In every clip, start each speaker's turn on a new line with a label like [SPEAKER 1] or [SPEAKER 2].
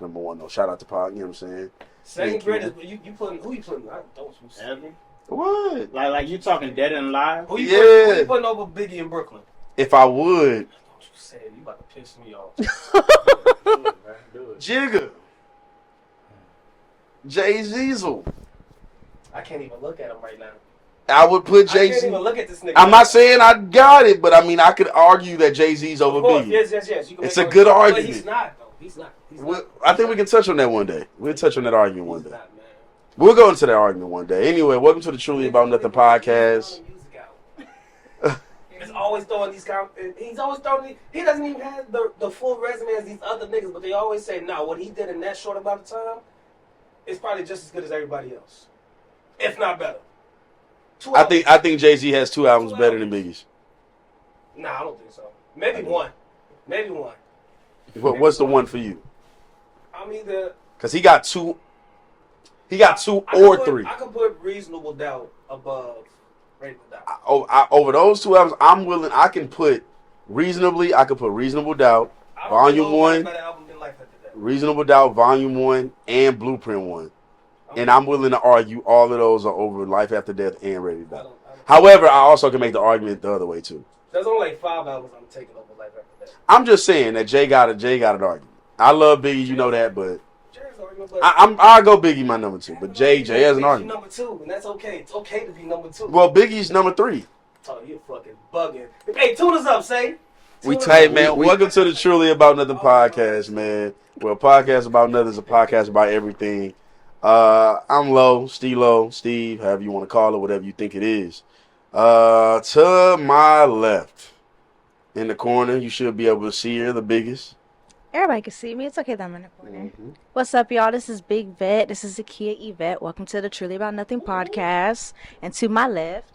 [SPEAKER 1] number one though. Shout out to Pac. You know what I'm saying?
[SPEAKER 2] Second greatest. You putting who you putting? Don't you say
[SPEAKER 3] Ever?
[SPEAKER 1] What?
[SPEAKER 3] Like you talking dead and alive?
[SPEAKER 2] Who you putting over Biggie in Brooklyn?
[SPEAKER 1] If I would,
[SPEAKER 2] Don't you say it. You about to piss me off.
[SPEAKER 3] Do it, man. Do it.
[SPEAKER 1] Jigga, Jay Ziesel.
[SPEAKER 2] I can't even look at him right now.
[SPEAKER 1] I would put
[SPEAKER 2] I
[SPEAKER 1] Jay
[SPEAKER 2] can't
[SPEAKER 1] Z.
[SPEAKER 2] even look at this nigga.
[SPEAKER 1] I'm not saying I got it, but I mean I could argue that Jay Z's over
[SPEAKER 2] Of course,
[SPEAKER 1] Biggie.
[SPEAKER 2] yes. You can
[SPEAKER 1] It's
[SPEAKER 2] make
[SPEAKER 1] a good
[SPEAKER 2] but
[SPEAKER 1] argument.
[SPEAKER 2] he's not though. He's not.
[SPEAKER 1] I think we can touch on that one day. We'll touch on that argument one
[SPEAKER 2] He's
[SPEAKER 1] day.
[SPEAKER 2] not, man.
[SPEAKER 1] We'll go into that argument one day. Anyway, welcome to the Truly About Nothing podcast.
[SPEAKER 2] He's always throwing these. He's always throwing. He doesn't even have the full resume as these other niggas, but they always say, "No, what he did in that short amount of time is probably just as good as everybody else, if not better."
[SPEAKER 1] I think Jay Z has 2 albums better than Biggie's.
[SPEAKER 2] Nah, I don't think so. Maybe one.
[SPEAKER 1] What's the one for you?
[SPEAKER 2] I'm either.
[SPEAKER 1] Because he got two. He got 2 or 3.
[SPEAKER 2] I could put Reasonable Doubt above Reasonable Doubt.
[SPEAKER 1] Over those 2 albums, I'm willing. I can put Reasonably. I could put Reasonable Doubt, Volume 1, Reasonable Doubt, Volume 1, and Blueprint 1. And I'm willing to argue all of those are over Life After Death and Ready to Die. However, I also can make the argument the other way too.
[SPEAKER 2] There's only like 5 albums I'm taking over Life After Death.
[SPEAKER 1] I'm just saying that Jay got an argument. I love Biggie, you know that, but I'll go Biggie my number 2. But Jay has an argument.
[SPEAKER 2] Number 2, and that's okay. It's okay to be number 2.
[SPEAKER 1] Well, Biggie's number 3.
[SPEAKER 2] Oh, you fucking bugging. Hey, tune us up, say.
[SPEAKER 1] We tight, man. Welcome to the Truly About Nothing podcast, man. Well, podcast about nothing is a podcast about everything. I'm Lo, Steelo, Steve, however you want to call it, whatever you think it is. To my left, in the corner, you should be able to see her, the biggest.
[SPEAKER 4] Everybody can see me. It's okay that I'm in the corner.
[SPEAKER 1] Mm-hmm.
[SPEAKER 4] What's up, y'all? This is Big Vette. This is Zakia Yvette. Welcome to the Truly About Nothing podcast. And to my left.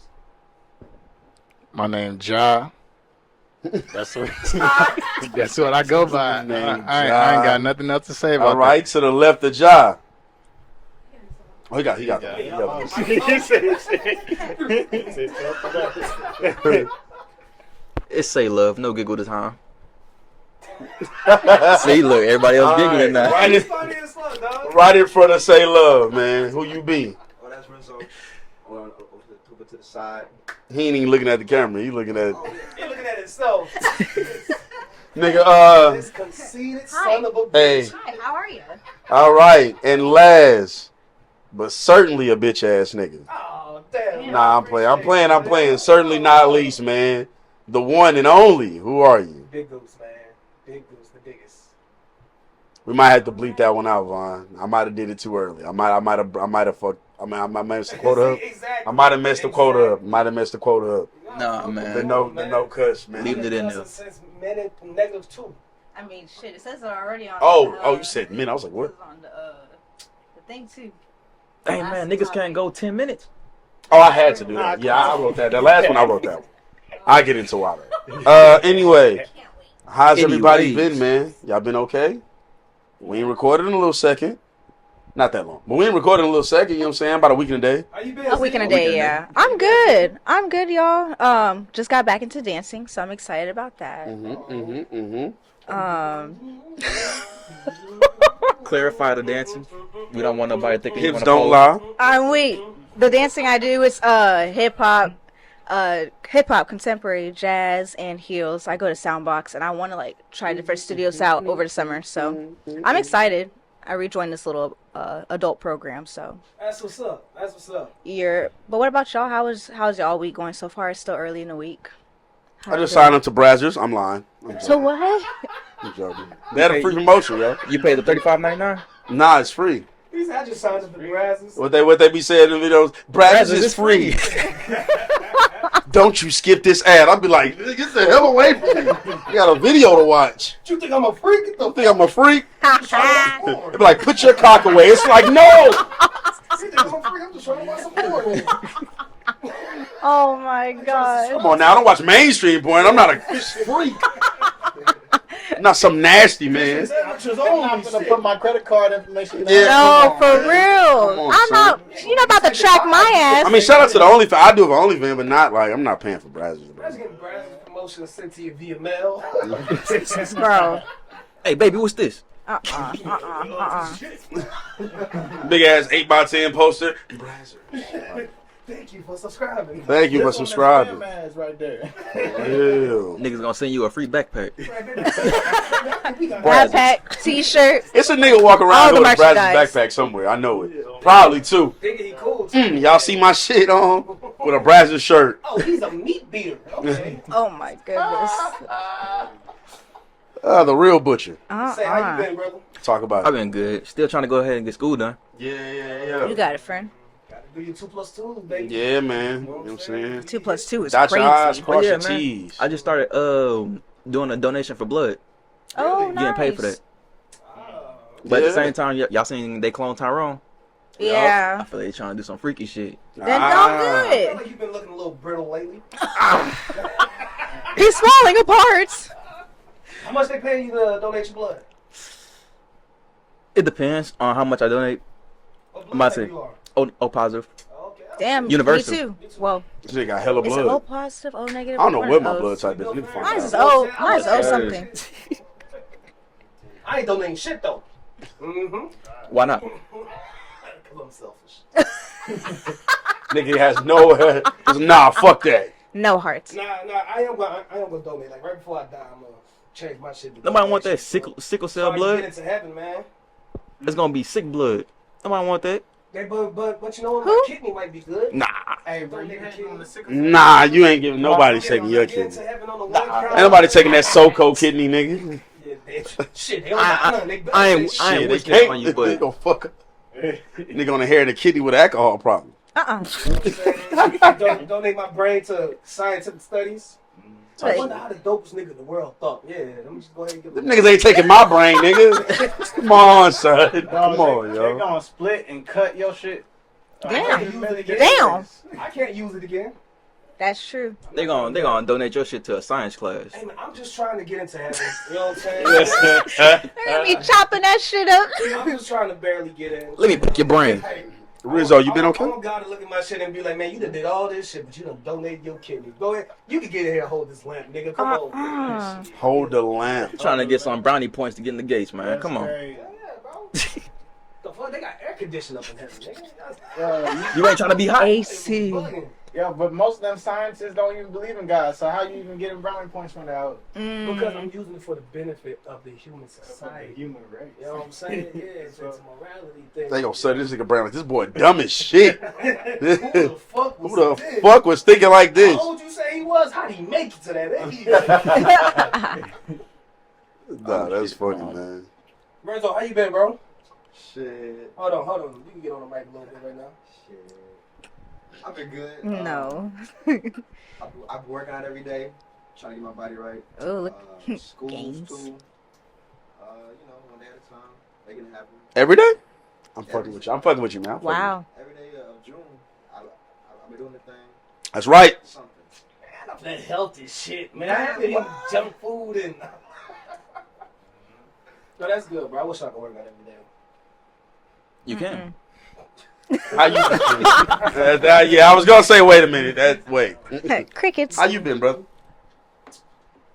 [SPEAKER 5] My name's Ja. That's what I go by. I ain't got nothing else to say about
[SPEAKER 1] that. All right, to the left of Ja. Oh, he got that.
[SPEAKER 6] It's Say Love, no giggle this time. See, look, everybody else giggling now.
[SPEAKER 1] Right in front of Say Love, man. Who you be?
[SPEAKER 7] Oh, that's Renzo. Over to the side.
[SPEAKER 1] He ain't even looking at the camera. He looking at.
[SPEAKER 2] He looking at himself.
[SPEAKER 1] Nigga,
[SPEAKER 2] This conceited son of a bitch.
[SPEAKER 1] Hey.
[SPEAKER 4] Hi, how are you?
[SPEAKER 1] All right, and last, but certainly a bitch ass nigga.
[SPEAKER 2] Oh, damn.
[SPEAKER 1] Nah, I'm playing. Certainly not least, man. The one and only. Who are you?
[SPEAKER 2] Big Goose, man. Big Goose, the biggest.
[SPEAKER 1] We might have to bleep that one out, Vaughn. I might have did it too early. I might have fucked. I messed the quote up.
[SPEAKER 2] Exactly.
[SPEAKER 1] I might have messed the quota up.
[SPEAKER 6] Nah, man.
[SPEAKER 1] The no cuss, man.
[SPEAKER 6] Leave it in there.
[SPEAKER 2] Since -2.
[SPEAKER 4] I mean, shit, it says it already on
[SPEAKER 1] Oh, you said men. I was like, what?
[SPEAKER 4] on the thing, too.
[SPEAKER 6] Dang, man, niggas can't go 10 minutes.
[SPEAKER 1] Oh, I had to do that. Yeah, I wrote that. That last one, I wrote that one. I'll get into it. Anyway, how's everybody been, man? Y'all been okay? We ain't recorded in a little second. Not that long. But we ain't recorded in a little second, you know what I'm saying? About a week and a day.
[SPEAKER 2] How you been?
[SPEAKER 4] A week and a day, yeah. I'm good, y'all. Just got back into dancing, so I'm excited about that.
[SPEAKER 6] Clarify the dancing. We don't want nobody thinking
[SPEAKER 1] Hips don't lie.
[SPEAKER 4] Wait. The dancing I do is hip hop, contemporary, jazz, and heels. I go to Soundbox, and I want to like try different studios out over the summer. So I'm excited. I rejoined this little adult program. So
[SPEAKER 2] That's what's up.
[SPEAKER 4] But what about y'all? How's y'all week going so far? It's still early in the week.
[SPEAKER 1] I just signed up to Brazzers. I'm lying.
[SPEAKER 4] So what?
[SPEAKER 1] I'm joking. They had a free promotion, yo.
[SPEAKER 6] You paid the $35.99?
[SPEAKER 1] Nah, it's free.
[SPEAKER 2] He said I just signed up for Brazzers.
[SPEAKER 1] What they be saying in the videos? Brazzers is free. Don't you skip this ad. I'll be like, get the hell away from me. You got a video to watch.
[SPEAKER 2] You think I'm a freak?
[SPEAKER 1] You think I'm a freak? They be like, put your cock away. It's like, no.
[SPEAKER 2] You think I'm a freak? I'm just trying to watch some porn.
[SPEAKER 4] Oh my god.
[SPEAKER 1] Come on now. I don't watch mainstream porn. I'm not a freak. I'm not some nasty man.
[SPEAKER 3] I'm not gonna put my credit card information down.
[SPEAKER 1] Yeah.
[SPEAKER 4] No, for real.
[SPEAKER 1] on,
[SPEAKER 4] I'm
[SPEAKER 1] son.
[SPEAKER 4] not. You're not about to track my ass.
[SPEAKER 1] I mean, shout out to the OnlyFans. I do it for OnlyFans, but not like, I'm not paying for Brazzers.
[SPEAKER 2] I just getting Brazzers promotion sent to you via mail.
[SPEAKER 4] Bro.
[SPEAKER 6] Hey, baby, what's this?
[SPEAKER 1] Big ass 8x10 poster.
[SPEAKER 2] Thank you for subscribing.
[SPEAKER 1] Thank you for subscribing.
[SPEAKER 3] Ass right there.
[SPEAKER 1] Ew.
[SPEAKER 6] Niggas gonna send you a free backpack.
[SPEAKER 4] Backpack, t-shirt.
[SPEAKER 1] It's a nigga walking
[SPEAKER 4] All
[SPEAKER 1] around
[SPEAKER 4] the
[SPEAKER 1] with a Brazos
[SPEAKER 4] merchandise.
[SPEAKER 1] backpack somewhere. I know it. Probably two.
[SPEAKER 2] Thinking he cool too.
[SPEAKER 1] Y'all see my shit on with a Brazos shirt.
[SPEAKER 2] Oh, he's a meat beater. Okay.
[SPEAKER 4] Oh my goodness.
[SPEAKER 1] The real butcher.
[SPEAKER 2] Say how you been, brother?
[SPEAKER 1] Talk about
[SPEAKER 6] I've
[SPEAKER 1] it.
[SPEAKER 6] been good. Still trying to go ahead and get school done.
[SPEAKER 1] Yeah.
[SPEAKER 4] You got it, friend.
[SPEAKER 2] Gotta do your 2+2, baby.
[SPEAKER 1] Yeah, man. You know what I'm saying?
[SPEAKER 4] 2 plus 2 is
[SPEAKER 1] Dot
[SPEAKER 4] crazy.
[SPEAKER 1] your I's, cross
[SPEAKER 6] Yeah,
[SPEAKER 1] your
[SPEAKER 6] man.
[SPEAKER 1] T's.
[SPEAKER 6] I just started doing a donation for blood.
[SPEAKER 4] Oh, nice.
[SPEAKER 6] Getting paid for that. But at
[SPEAKER 1] Yeah.
[SPEAKER 6] the same time, y'all seen they clone Tyrone? I
[SPEAKER 4] Yeah.
[SPEAKER 6] feel like they trying to do some freaky shit.
[SPEAKER 4] Then
[SPEAKER 2] I
[SPEAKER 4] don't
[SPEAKER 2] feel
[SPEAKER 4] do it.
[SPEAKER 2] like you've been looking a little brittle lately.
[SPEAKER 4] He's falling apart.
[SPEAKER 2] How much they paying you to donate your blood?
[SPEAKER 6] It depends on how much I donate.
[SPEAKER 2] What
[SPEAKER 6] I'm about
[SPEAKER 2] blood
[SPEAKER 6] to
[SPEAKER 2] type
[SPEAKER 6] say,
[SPEAKER 2] you are?
[SPEAKER 6] O positive.
[SPEAKER 2] Okay.
[SPEAKER 4] Damn,
[SPEAKER 6] Universal.
[SPEAKER 4] me too. Well,
[SPEAKER 1] This nigga got hella
[SPEAKER 4] is it O
[SPEAKER 1] blood.
[SPEAKER 4] positive, O negative?
[SPEAKER 1] I don't know
[SPEAKER 4] One
[SPEAKER 1] what
[SPEAKER 4] of
[SPEAKER 1] my
[SPEAKER 4] those.
[SPEAKER 1] blood type is. Let me find
[SPEAKER 4] Mine is
[SPEAKER 1] out.
[SPEAKER 4] O. Mine is O
[SPEAKER 6] Yeah.
[SPEAKER 4] something.
[SPEAKER 2] I ain't donating shit though. Mm-hmm.
[SPEAKER 6] Why not?
[SPEAKER 2] Because I'm selfish.
[SPEAKER 1] Nigga has no. Nah, fuck that.
[SPEAKER 4] No hearts.
[SPEAKER 2] Nah, I am gonna donate. Like right before I die, I'm gonna change my shit. To
[SPEAKER 6] Nobody want that
[SPEAKER 2] donation,
[SPEAKER 6] sickle
[SPEAKER 2] so
[SPEAKER 6] cell
[SPEAKER 2] I can
[SPEAKER 6] blood.
[SPEAKER 2] Get into heaven, man.
[SPEAKER 6] It's gonna be sick blood. Nobody want that.
[SPEAKER 2] Hey, but you know what?
[SPEAKER 4] Who?
[SPEAKER 2] My kidney might be good.
[SPEAKER 6] Nah.
[SPEAKER 3] Hey, bro, you hating on the sickle cell?
[SPEAKER 1] Nah, you ain't giving nobody taking your
[SPEAKER 2] Get
[SPEAKER 1] kidney.
[SPEAKER 2] into heaven on the one
[SPEAKER 1] Ain't
[SPEAKER 2] count.
[SPEAKER 1] nobody taking that SoCo kidney, nigga.
[SPEAKER 2] Yeah, shit, they don't got none. They
[SPEAKER 6] I ain't
[SPEAKER 1] Shit, they
[SPEAKER 6] wishing that on
[SPEAKER 1] can't.
[SPEAKER 6] you,
[SPEAKER 1] They
[SPEAKER 6] but
[SPEAKER 1] gonna fuck. Nigga gonna inherit a kidney with an alcohol problem.
[SPEAKER 2] donate my brain to scientific studies. I
[SPEAKER 4] Like-
[SPEAKER 2] wonder how the dopest nigga in the world thought. Yeah, let me just go ahead and give
[SPEAKER 1] Them
[SPEAKER 2] him.
[SPEAKER 1] niggas ain't taking my brain, nigga. Come on, son.
[SPEAKER 3] Dog,
[SPEAKER 1] Come on,
[SPEAKER 3] They're
[SPEAKER 1] yo.
[SPEAKER 3] gonna split and cut your shit.
[SPEAKER 4] Damn.
[SPEAKER 3] Damn.
[SPEAKER 4] Damn.
[SPEAKER 2] I can't use it again.
[SPEAKER 4] That's true.
[SPEAKER 6] they gonna donate your shit to a science class.
[SPEAKER 2] Hey man, I'm just trying to get into heaven. You know what I'm saying?
[SPEAKER 4] They're gonna be chopping that shit up.
[SPEAKER 2] I'm just trying to barely get in.
[SPEAKER 6] Let me pick your brain.
[SPEAKER 2] Hey,
[SPEAKER 1] Rizzo, you been
[SPEAKER 2] I
[SPEAKER 1] okay?
[SPEAKER 2] want God to look at my shit and be like, man, you done did all this shit, but you done donated your kidney. Go ahead. You can get in here and hold this lamp, nigga. Come on.
[SPEAKER 1] Hold the lamp.
[SPEAKER 6] Trying to get some brownie points to get in the gates, man. Come on.
[SPEAKER 2] Yeah, bro. The fuck? They got air conditioning up in heaven, nigga.
[SPEAKER 6] You ain't trying to be hot.
[SPEAKER 4] AC.
[SPEAKER 2] Bugging.
[SPEAKER 3] Yeah, but most of them scientists don't even believe in God. So how you even getting brownie points from that?
[SPEAKER 2] Because I'm using it for the benefit of the human society.
[SPEAKER 3] Human race.
[SPEAKER 2] You know what I'm saying? Yeah, it's a morality thing.
[SPEAKER 1] They gonna set this nigga Brown like this boy dumb as shit.
[SPEAKER 2] Who the fuck was
[SPEAKER 1] Who the
[SPEAKER 2] this?
[SPEAKER 1] fuck was thinking like this?
[SPEAKER 2] How old you say he was? How'd he make it to that age?
[SPEAKER 1] Nah, that's funny, man.
[SPEAKER 2] Renzo, how you been, bro?
[SPEAKER 7] Shit.
[SPEAKER 2] Hold on. You can get on the mic a little bit right now.
[SPEAKER 7] Shit. I've been good.
[SPEAKER 4] No.
[SPEAKER 7] I've been working out every day, trying to get my body right.
[SPEAKER 4] Oh, look.
[SPEAKER 7] Schools
[SPEAKER 4] Games.
[SPEAKER 7] too. You know, one day at a time, making it happen.
[SPEAKER 1] Every day? I'm fucking with you. I'm fucking with you, man. I'm fucking with
[SPEAKER 4] Wow.
[SPEAKER 7] Every day of June, I've been doing the thing.
[SPEAKER 1] you. That's right.
[SPEAKER 7] Something.
[SPEAKER 2] Man, I'm that healthy shit, man. I haven't been eating junk food and. No, that's good, bro. I wish I could work out every day.
[SPEAKER 6] You can.
[SPEAKER 1] How you? Yeah, I was gonna say, wait a minute. Wait.
[SPEAKER 4] Crickets.
[SPEAKER 1] How you been, brother?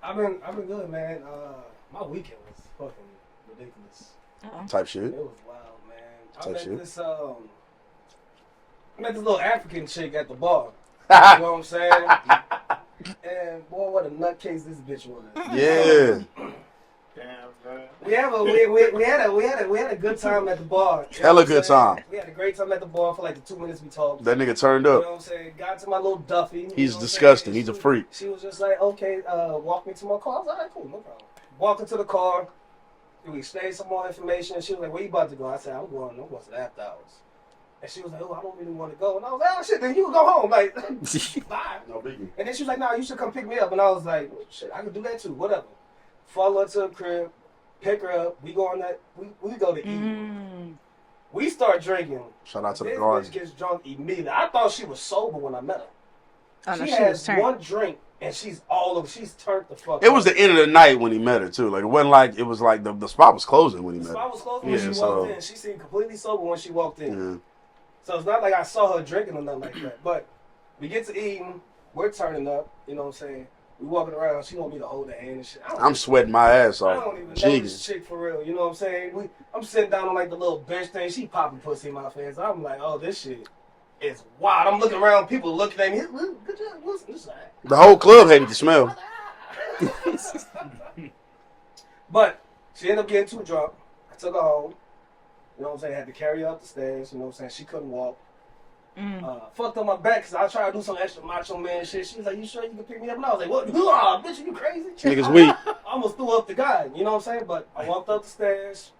[SPEAKER 2] I've been good, man. My weekend was fucking ridiculous.
[SPEAKER 1] Type shit.
[SPEAKER 2] It was wild, man. I
[SPEAKER 1] Type
[SPEAKER 2] met
[SPEAKER 1] shit.
[SPEAKER 2] this little African chick at the bar. You know what I'm saying? And boy, what a nutcase this bitch was.
[SPEAKER 1] Yeah.
[SPEAKER 3] Damn, bro.
[SPEAKER 2] We had a good time at the bar. You know
[SPEAKER 1] Hella
[SPEAKER 2] what I'm
[SPEAKER 1] good
[SPEAKER 2] saying?
[SPEAKER 1] time.
[SPEAKER 2] We had a great time at the bar for like the 2 minutes we talked.
[SPEAKER 1] That nigga turned
[SPEAKER 2] You know
[SPEAKER 1] up.
[SPEAKER 2] what I'm saying? Got to my little Duffy. you
[SPEAKER 1] He's
[SPEAKER 2] know what I'm
[SPEAKER 1] disgusting.
[SPEAKER 2] saying?
[SPEAKER 1] He's a freak.
[SPEAKER 2] She was just like, okay, walk me to my car. I was like, all right, cool, no problem. Walked into the car. We exchanged some more information. She was like, where you about to go? I said, I'm going to the after hours. And she was like, oh, I don't really want to go. And I was like, oh, shit, then you go home. Like, bye.
[SPEAKER 1] No biggie.
[SPEAKER 2] And then she was like, no, you should come pick me up. And I was like, well, shit, I can do that too, whatever. Follow her to her crib, pick her up. We go on that, we go to eat. We start drinking.
[SPEAKER 1] Shout out to the
[SPEAKER 2] This
[SPEAKER 1] garden.
[SPEAKER 2] bitch gets drunk immediately. I thought she was sober when I met her.
[SPEAKER 4] Oh, no,
[SPEAKER 2] she
[SPEAKER 4] she was
[SPEAKER 2] has
[SPEAKER 4] turned.
[SPEAKER 2] one drink and she's turned the fuck
[SPEAKER 1] It was
[SPEAKER 2] up.
[SPEAKER 1] the end of the night when he met her too. Like it wasn't like it was like the spot was closing when he
[SPEAKER 2] The
[SPEAKER 1] met
[SPEAKER 2] spot
[SPEAKER 1] her.
[SPEAKER 2] was closed when
[SPEAKER 1] Yeah,
[SPEAKER 2] she
[SPEAKER 1] so-
[SPEAKER 2] walked in. She seemed completely sober when she walked in.
[SPEAKER 1] Yeah.
[SPEAKER 2] So it's not like I saw her drinking or nothing like that. But we get to eating, we're turning up, you know what I'm saying? We walking around. She want me to hold her hand and shit.
[SPEAKER 1] I'm sweating my ass
[SPEAKER 2] I
[SPEAKER 1] off.
[SPEAKER 2] don't even know
[SPEAKER 1] Jigging.
[SPEAKER 2] this chick for real. You know what I'm saying? I'm sitting down on like the little bench thing. She popping pussy in my face. I'm like, oh, this shit is wild. I'm looking around. People looking at me. Good job. Listen, this side.
[SPEAKER 1] The whole club hated the smell.
[SPEAKER 2] But she ended up getting too drunk. I took her home. You know what I'm saying? I had to carry her up the stairs. You know what I'm saying? She couldn't walk. Fucked up my back because I tried to do some extra macho man shit. She was like, you sure you can pick me up? And I was like, what? Bitch, are you crazy?
[SPEAKER 1] Niggas weak.
[SPEAKER 2] I almost threw up the guy. You know what I'm saying? But I walked up the stairs.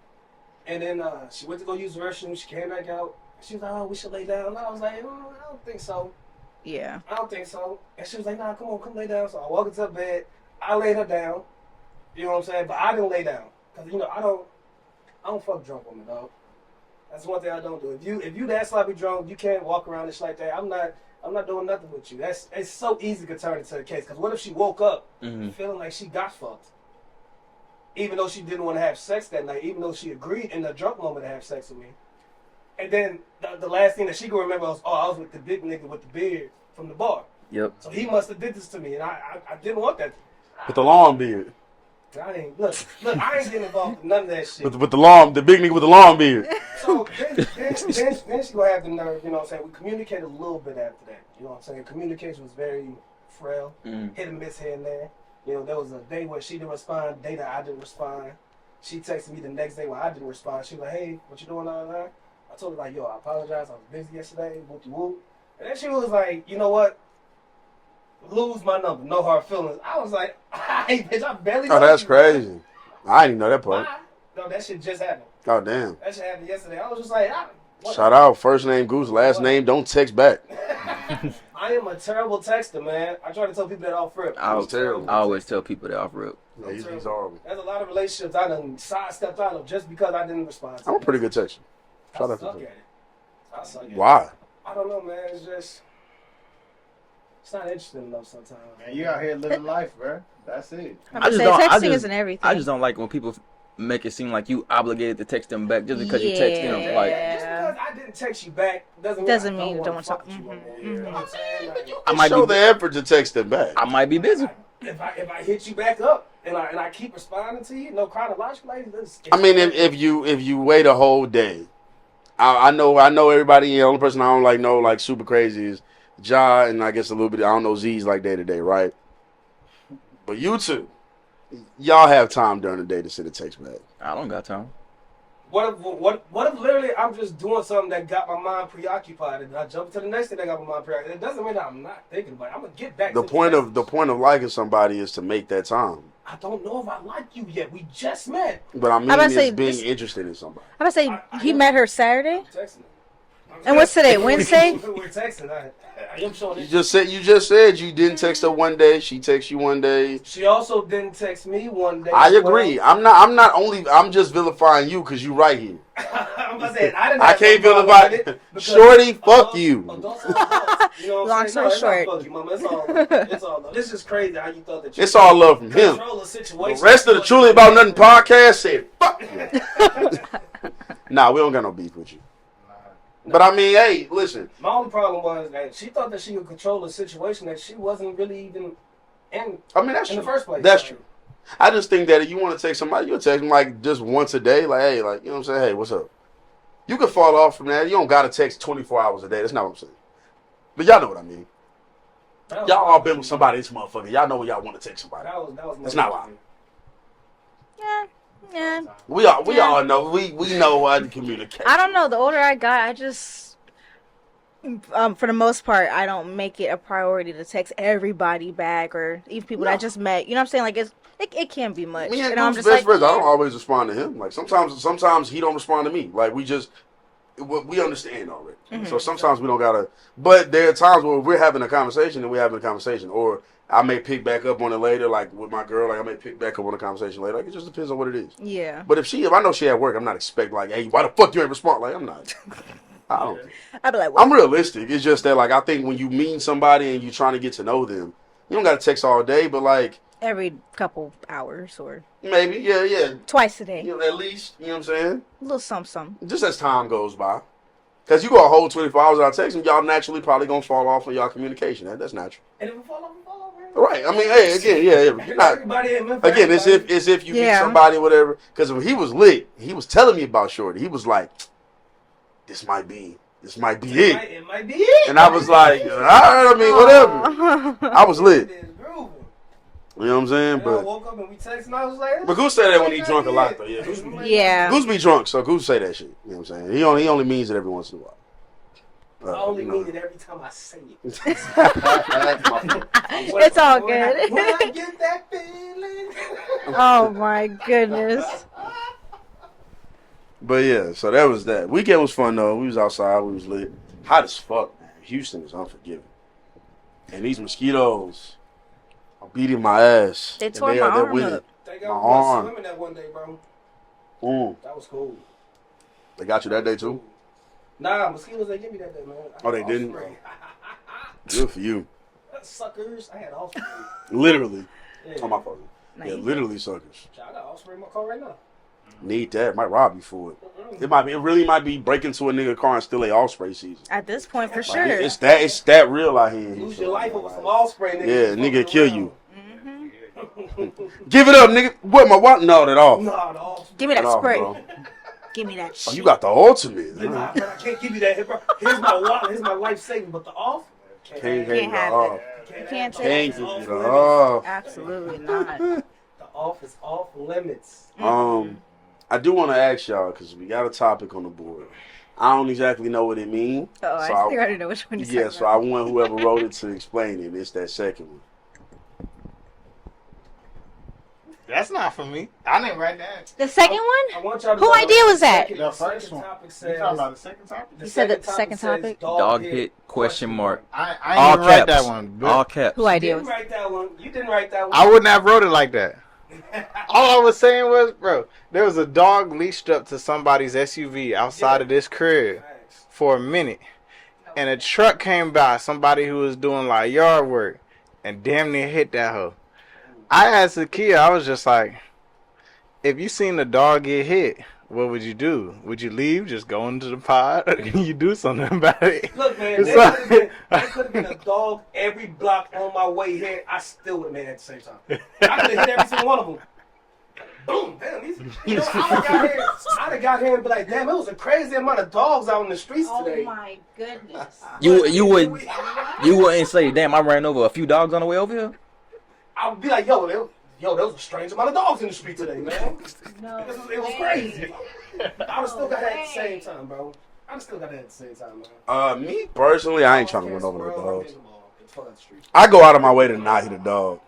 [SPEAKER 2] And then she went to go use the restroom. She came back out. She was like, oh, we should lay down. And I was like, I don't think so.
[SPEAKER 4] Yeah.
[SPEAKER 2] I don't think so. And she was like, nah, come lay down. So I walked into her bed. I laid her down. You know what I'm saying? But I didn't lay down. Because, you know, I don't fuck drunk women, dog. That's one thing I don't do. If you that sloppy drunk, you can't walk around and shit like that. I'm not doing nothing with you. It's so easy to turn into a case. Because what if she woke up feeling like she got fucked? Even though she didn't want to have sex that night, even though she agreed in the drunk moment to have sex with me. And then the last thing that she can remember was, I was with the big nigga with the beard from the bar.
[SPEAKER 6] Yep.
[SPEAKER 2] So he must have did this to me, and I didn't want that.
[SPEAKER 1] With the long beard.
[SPEAKER 2] I ain't look. I ain't getting involved in none of that shit.
[SPEAKER 1] With the big nigga with the long beard.
[SPEAKER 2] So then she gonna have the nerve. You know what I'm saying? We communicated a little bit after that. You know what I'm saying? Communication was very frail, hit and miss here and there. You know, there was a day where she didn't respond, day that I didn't respond. She texted me the next day when I didn't respond. She was like, hey, what you doing out there? I told her, like, yo, I apologize. I was busy yesterday. Whoop-de-whoop. And then she was like, you know what? Lose my number. No hard feelings. I was like, hey, bitch, I barely know
[SPEAKER 1] That's
[SPEAKER 2] you.
[SPEAKER 1] crazy. I didn't know that part.
[SPEAKER 2] Why? No, that shit just happened.
[SPEAKER 1] Oh, damn.
[SPEAKER 2] That shit happened yesterday. I was just like,
[SPEAKER 1] Shout out. First name Goose, last name don't text back.
[SPEAKER 2] I am a terrible texter, man. I try to tell people that off rip.
[SPEAKER 6] I always tell people that off rip.
[SPEAKER 1] Yeah, he's horrible.
[SPEAKER 2] There's a lot of relationships I done sidestepped out of just because I didn't respond to.
[SPEAKER 1] I'm a pretty good texter.
[SPEAKER 2] I suck at it. I suck at it.
[SPEAKER 1] Why?
[SPEAKER 2] I don't know, man. It's not interesting enough sometimes.
[SPEAKER 3] Man, you out here living life, bro. That's it.
[SPEAKER 4] Texting isn't everything.
[SPEAKER 6] I just don't like when people make it seem like you obligated to text them back just because you text them. Like,
[SPEAKER 2] just because I didn't text you back doesn't mean I don't want to talk to you. You know what I'm saying? Like,
[SPEAKER 1] I might show the effort to text them back.
[SPEAKER 6] I might be busy.
[SPEAKER 2] If I hit you back up and I keep responding to you, no chronological, like this.
[SPEAKER 1] I mean, if you wait a whole day, I know everybody. The only person I don't know super crazy is Ja, and I guess a little bit. I don't know Z's like day to day, right? But you two, y'all have time during the day to send a text back.
[SPEAKER 6] I don't got time.
[SPEAKER 2] What if literally I'm just doing something that got my mind preoccupied and I jump to the next thing that got my mind preoccupied? It doesn't mean that I'm not thinking about it. I'm gonna get back.
[SPEAKER 1] The point of liking somebody is to make that time.
[SPEAKER 2] I don't know if I like you yet. We just met.
[SPEAKER 1] But I mean, it's being interested in somebody.
[SPEAKER 4] I'm about to say he met her Saturday.
[SPEAKER 2] I'm texting her.
[SPEAKER 4] And what's today? Wednesday?
[SPEAKER 2] We're texting. I am showing
[SPEAKER 1] You just said you didn't text her one day. She texts you one day.
[SPEAKER 2] She also didn't text me one day.
[SPEAKER 1] I agree. I'm just vilifying you because you right here.
[SPEAKER 2] I'm about to say,
[SPEAKER 1] I can't vilify. Shorty, fuck you.
[SPEAKER 2] Adults are adults. You know what I'm saying?
[SPEAKER 4] Long story
[SPEAKER 2] Fuck you, mama. It's all love. This is crazy how you thought that.
[SPEAKER 1] It's all love from him. The rest of the Truly About Nothing podcast said, fuck you. Nah, we don't got no beef with you. But I mean, hey, listen.
[SPEAKER 2] My only problem was that she thought that she could control a situation that she wasn't really even in.
[SPEAKER 1] I mean, that's
[SPEAKER 2] in
[SPEAKER 1] true.
[SPEAKER 2] The first place.
[SPEAKER 1] That's true. I just think that if you want to text somebody, you'll text them like just once a day. Like, hey, like, you know what I'm saying? Hey, what's up? You can fall off from that. You don't got to text 24 hours a day. That's not what I'm saying. But y'all know what I mean. Y'all all been with somebody, this motherfucker. Y'all know when y'all want to text somebody.
[SPEAKER 2] That was
[SPEAKER 1] it's not lying.
[SPEAKER 4] Yeah.
[SPEAKER 1] We all know. We know how to communicate.
[SPEAKER 4] I don't know. The older I got, I just, for the most part, I don't make it a priority to text everybody back or even people that I just met. You know what I'm saying? Like it can be much.
[SPEAKER 1] Me and
[SPEAKER 4] I'm
[SPEAKER 1] Goose
[SPEAKER 4] just
[SPEAKER 1] best friends.
[SPEAKER 4] yeah.
[SPEAKER 1] I don't always respond to him. Like sometimes he don't respond to me. Like we understand already. Mm-hmm. So sometimes we don't gotta. But there are times where we're having a conversation and we're having a conversation, or I may pick back up on it later, like with my girl. Like I may pick back up on the conversation later. Like it just depends on what it is.
[SPEAKER 4] Yeah.
[SPEAKER 1] But if I know she at work, I'm not expecting like, hey, why the fuck you ain't respond? Like I'm not. I don't.
[SPEAKER 4] I'd be like, what?
[SPEAKER 1] I'm realistic. It's just that like I think when you meet somebody and you're trying to get to know them, you don't gotta text all day, but like
[SPEAKER 4] every couple hours or
[SPEAKER 1] maybe, yeah.
[SPEAKER 4] Twice a day.
[SPEAKER 1] You know, at least, you know what I'm saying?
[SPEAKER 4] A little something.
[SPEAKER 1] Just as time goes by. Because you go a whole 24 hours without texting, y'all naturally probably going to fall off on y'all communication. That's natural.
[SPEAKER 2] And if we fall off, man.
[SPEAKER 1] Right. I mean, hey, again, yeah. You're not,
[SPEAKER 2] Everybody in Memphis.
[SPEAKER 1] again, it's if you meet
[SPEAKER 4] Yeah.
[SPEAKER 1] somebody, whatever. Because when he was lit, he was telling me about Shorty. He was like, this might be it.
[SPEAKER 2] It might be it.
[SPEAKER 1] And I was like, all right, I mean, whatever. I was lit.
[SPEAKER 2] It is grooving.
[SPEAKER 1] You know what I'm saying?
[SPEAKER 2] And I
[SPEAKER 1] But
[SPEAKER 2] woke up and we texted and I was like,
[SPEAKER 1] Goose say that when he drunk a lot, though. Yeah.
[SPEAKER 4] Yeah.
[SPEAKER 1] Goose be drunk, so Goose say that shit. You know what I'm saying? He only means it every once in a while.
[SPEAKER 2] I only mean it every time I say it.
[SPEAKER 4] It's all good.
[SPEAKER 2] When I get that feeling.
[SPEAKER 4] Oh my goodness.
[SPEAKER 1] But yeah, so that was that. Weekend was fun though. We was outside. We was lit. Hot as fuck, man. Houston is unforgiving. And these mosquitoes are beating my ass.
[SPEAKER 4] They
[SPEAKER 1] And
[SPEAKER 4] tore my
[SPEAKER 1] they're
[SPEAKER 4] arm
[SPEAKER 1] with
[SPEAKER 4] up.
[SPEAKER 1] it.
[SPEAKER 2] They
[SPEAKER 1] My
[SPEAKER 2] got
[SPEAKER 1] arm.
[SPEAKER 2] swimming that one day, bro.
[SPEAKER 1] That
[SPEAKER 2] was cool.
[SPEAKER 1] They got you that day too?
[SPEAKER 2] Nah, mosquitoes didn't give me that day, man.
[SPEAKER 1] Oh, they didn't? Good for you.
[SPEAKER 2] Suckers. I had offspring.
[SPEAKER 1] Literally.
[SPEAKER 2] Yeah.
[SPEAKER 1] Oh, my fault.
[SPEAKER 4] Nice.
[SPEAKER 1] Yeah, literally suckers.
[SPEAKER 2] I got offspring in my car right now.
[SPEAKER 1] Need that. Might rob you for it. It really might be breaking into a nigga car and steal a all-spray season.
[SPEAKER 4] At this point, for
[SPEAKER 1] Like,
[SPEAKER 4] sure.
[SPEAKER 1] it's that real out here. in
[SPEAKER 2] Lose
[SPEAKER 1] Houston.
[SPEAKER 2] your life over some offspring, nigga.
[SPEAKER 1] Yeah, nigga kill you.
[SPEAKER 4] Mm-hmm.
[SPEAKER 1] Give it up, nigga. What, my wallet? No, that off.
[SPEAKER 2] Nah, the offspring.
[SPEAKER 4] Give me that
[SPEAKER 1] That off,
[SPEAKER 4] spray.
[SPEAKER 1] bro.
[SPEAKER 4] Give me that
[SPEAKER 1] Oh,
[SPEAKER 4] shit.
[SPEAKER 1] you got the ultimate.
[SPEAKER 2] Nah, but I can't give you that. Bro. Here's my wallet. Here's my life saving. But the off?
[SPEAKER 1] Can't
[SPEAKER 4] have
[SPEAKER 1] off.
[SPEAKER 4] You can't take
[SPEAKER 1] Can't
[SPEAKER 4] it.
[SPEAKER 1] give you the off.
[SPEAKER 4] Absolutely not.
[SPEAKER 2] The off is off limits.
[SPEAKER 1] I do want to ask y'all because we got a topic on the board. I don't exactly know what it means.
[SPEAKER 4] Oh, I think I already know which one you're
[SPEAKER 1] Yeah,
[SPEAKER 4] talking
[SPEAKER 1] so I want whoever wrote it to explain it. It's that second one.
[SPEAKER 3] That's not for me. I didn't write that.
[SPEAKER 4] The second
[SPEAKER 2] I
[SPEAKER 4] one?
[SPEAKER 2] want y'all to
[SPEAKER 4] Who
[SPEAKER 2] know
[SPEAKER 4] idea was that?
[SPEAKER 3] The first one.
[SPEAKER 2] topic
[SPEAKER 3] You
[SPEAKER 2] says,
[SPEAKER 3] talking about the second topic?
[SPEAKER 2] the
[SPEAKER 4] You said the
[SPEAKER 2] second
[SPEAKER 4] second
[SPEAKER 2] says
[SPEAKER 4] topic?
[SPEAKER 6] Dog hit, question mark.
[SPEAKER 3] I
[SPEAKER 6] All
[SPEAKER 3] didn't write
[SPEAKER 6] caps.
[SPEAKER 3] that one. But
[SPEAKER 6] All caps.
[SPEAKER 4] Who
[SPEAKER 2] You
[SPEAKER 4] idea
[SPEAKER 2] didn't
[SPEAKER 4] was
[SPEAKER 2] write that one. You didn't write that one.
[SPEAKER 3] I wouldn't have wrote it like that. All I was saying was, bro, there was a dog leashed up to somebody's SUV outside of this crib
[SPEAKER 2] Facts.
[SPEAKER 3] for a minute. And a truck came by, somebody who was doing like yard work, and damn near hit that hoe. I asked the kid, I was just like, if you seen the dog get hit, what would you do? Would you leave, just go into the pod, or can you do something about it?
[SPEAKER 2] Look, man,
[SPEAKER 3] It's
[SPEAKER 2] there
[SPEAKER 3] like-
[SPEAKER 2] could have been a dog every block on my way here. I still would have made it at the same time. I could have hit every single one of them. Boom, damn, these, you know, I'd have got here and be like, damn, it was a crazy amount of dogs out in the streets today.
[SPEAKER 4] Oh my goodness.
[SPEAKER 6] You wouldn't say, damn, I ran over a few dogs on the way over here.
[SPEAKER 2] I would be like, there was a strange amount of dogs in the street today, man.
[SPEAKER 4] No.
[SPEAKER 2] It was crazy. I would have still got that at the same time, bro. I'd have still got that at the same time, man.
[SPEAKER 1] Me personally, I ain't trying to run over no
[SPEAKER 2] Squirrel, I'm
[SPEAKER 1] dogs.
[SPEAKER 2] hitting them all. Get the fuck out the street.
[SPEAKER 1] I go out of my way to not hit a dog.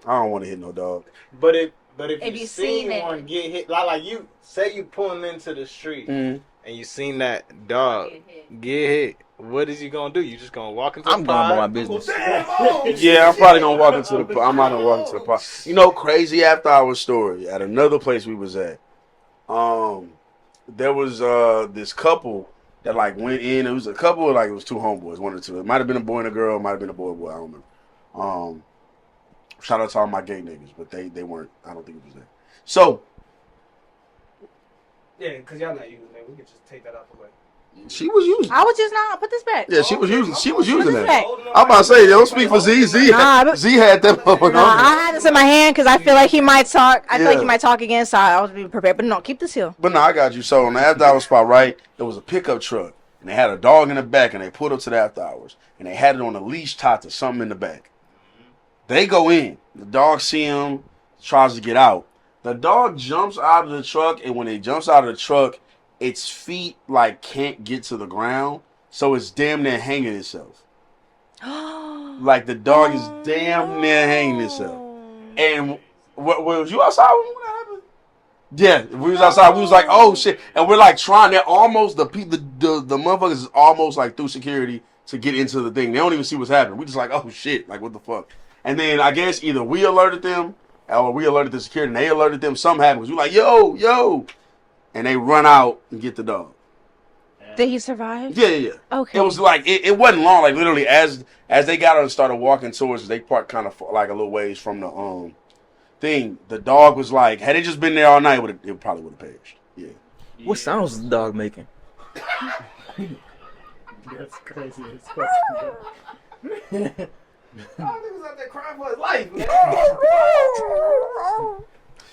[SPEAKER 1] I don't want to hit no dog.
[SPEAKER 3] But if
[SPEAKER 4] If
[SPEAKER 3] you
[SPEAKER 4] you
[SPEAKER 3] seen
[SPEAKER 4] seen it.
[SPEAKER 3] one get hit, like you say you pulling into the street
[SPEAKER 1] Mm.
[SPEAKER 3] and you seen that dog get hit, what is you gonna do? You just gonna walk into
[SPEAKER 6] I'm
[SPEAKER 3] the
[SPEAKER 6] going about my
[SPEAKER 3] pod?
[SPEAKER 6] business.
[SPEAKER 2] Damn, oh,
[SPEAKER 1] Yeah, I'm probably gonna walk into the. I'm not gonna walk into the park. You know, crazy after hours story at another place we was at. There was this couple that like went in. It was a couple, like it was two homeboys, one or two. It might have been a boy and a girl. It might have been a boy. I don't remember. Shout out to all my gay niggas, but they weren't. I don't think it was there. So
[SPEAKER 2] yeah, because y'all not using it. We can just take that out the way.
[SPEAKER 1] she was using.
[SPEAKER 4] I was just not. Put this back.
[SPEAKER 1] Yeah, she was using. She was using
[SPEAKER 4] Put this
[SPEAKER 1] that.
[SPEAKER 4] back.
[SPEAKER 1] I'm about to say, don't speak for Z. Z had that motherfucker.
[SPEAKER 4] Nah, I had this in my hand because I feel like he might talk. I feel like
[SPEAKER 1] Yeah.
[SPEAKER 4] he might talk again, so I was being prepared. But no, keep this here.
[SPEAKER 1] But no, I got you. So on the after hours spot, right, there was a pickup truck, and they had a dog in the back, and they pulled up to the after hours, and they had it on a leash tied to something in the back. They go in. The dog see him, tries to get out. The dog jumps out of the truck, and when it jumps out of the truck, its feet like can't get to the ground, so it's damn near hanging itself. Like the dog is damn near hanging itself. And what was you outside when that happened? Yeah, we was outside. We was like, oh shit, and we're like trying. They're almost the motherfuckers is almost like through security to get into the thing. They don't even see what's happening. We just like, oh shit, like what the fuck. And then I guess either we alerted them or we alerted the security and they alerted them. Something happened. We like, yo, and they run out and get the dog.
[SPEAKER 4] Did he survive?
[SPEAKER 1] Yeah.
[SPEAKER 4] Okay.
[SPEAKER 1] It was like it wasn't long. Like literally, as they got out and started walking towards us, they parked kind of like a little ways from the thing. The dog was like, had it just been there all night, it probably would have perished. Yeah.
[SPEAKER 6] What sounds is the dog making?
[SPEAKER 3] That's crazy.
[SPEAKER 2] All niggas out there crying for his life, man.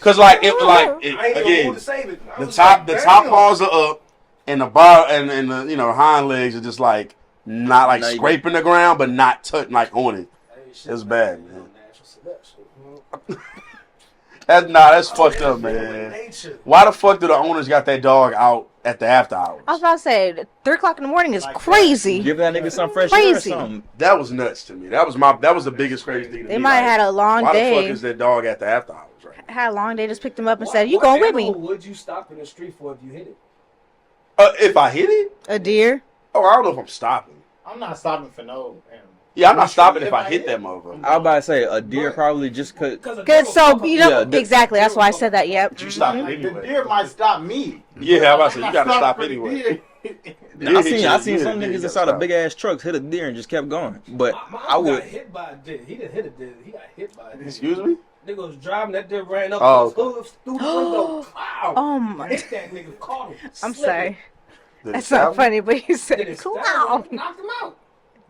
[SPEAKER 1] Cause like it
[SPEAKER 2] I ain't even
[SPEAKER 1] again,
[SPEAKER 2] want to save it. I
[SPEAKER 1] the
[SPEAKER 2] was
[SPEAKER 1] top
[SPEAKER 2] like,
[SPEAKER 1] top
[SPEAKER 2] damn.
[SPEAKER 1] paws are up, and the bar and the hind legs are just like not like
[SPEAKER 6] Not even-
[SPEAKER 1] scraping the ground, but not touching like on it.
[SPEAKER 2] Hey, shit,
[SPEAKER 1] It's bad, man.
[SPEAKER 2] Natural selection.
[SPEAKER 1] That's fucked up, man.
[SPEAKER 2] Nature.
[SPEAKER 1] Why the fuck do the owners got that dog out at the after hours?
[SPEAKER 4] I was about to say 3 o'clock in the morning is crazy.
[SPEAKER 6] Give that nigga some fresh air or
[SPEAKER 4] Crazy.
[SPEAKER 6] something.
[SPEAKER 1] That was nuts to me. That was the biggest crazy thing. To
[SPEAKER 4] They
[SPEAKER 1] me.
[SPEAKER 4] might have
[SPEAKER 1] Like,
[SPEAKER 4] had a long
[SPEAKER 1] why
[SPEAKER 4] day.
[SPEAKER 1] the fuck is that dog at the after hours right now?
[SPEAKER 4] Had a long day. Just picked him up and said, "You going with me?"
[SPEAKER 2] What animal would you stop in the street for if you hit it?
[SPEAKER 1] If I hit it,
[SPEAKER 4] A deer.
[SPEAKER 1] I don't know if I'm stopping.
[SPEAKER 5] I'm not stopping for no animal.
[SPEAKER 1] Yeah, I'm not stopping if I hit that motherfucker.
[SPEAKER 6] I was about to say a deer probably just could.
[SPEAKER 4] Good. So you know
[SPEAKER 6] Yeah,
[SPEAKER 4] exactly. That's why I said that. Yep.
[SPEAKER 1] You stop it
[SPEAKER 5] The
[SPEAKER 1] anyway.
[SPEAKER 5] deer might stop me.
[SPEAKER 1] Yeah, I'm about to say you
[SPEAKER 5] I'm
[SPEAKER 1] gotta
[SPEAKER 5] not
[SPEAKER 1] stop
[SPEAKER 5] stopping for the
[SPEAKER 1] anyway.
[SPEAKER 5] deer.
[SPEAKER 6] I seen some niggas that saw the big ass trucks hit a deer and just kept going. But
[SPEAKER 2] My
[SPEAKER 6] I would.
[SPEAKER 2] got hit by a deer. He didn't hit a deer. He got hit by a deer.
[SPEAKER 1] Excuse me?
[SPEAKER 2] Nigga was driving, that deer ran up
[SPEAKER 1] Oh,
[SPEAKER 2] through the window. Wow.
[SPEAKER 4] Oh my.
[SPEAKER 2] Hit that nigga, caught him.
[SPEAKER 4] I'm
[SPEAKER 2] slipping.
[SPEAKER 4] sorry.
[SPEAKER 1] Did it
[SPEAKER 4] That's
[SPEAKER 1] stab
[SPEAKER 4] not
[SPEAKER 1] him?
[SPEAKER 4] funny, but you
[SPEAKER 2] Then
[SPEAKER 4] said
[SPEAKER 2] it stabbed
[SPEAKER 4] wow.
[SPEAKER 2] him, knocked him out.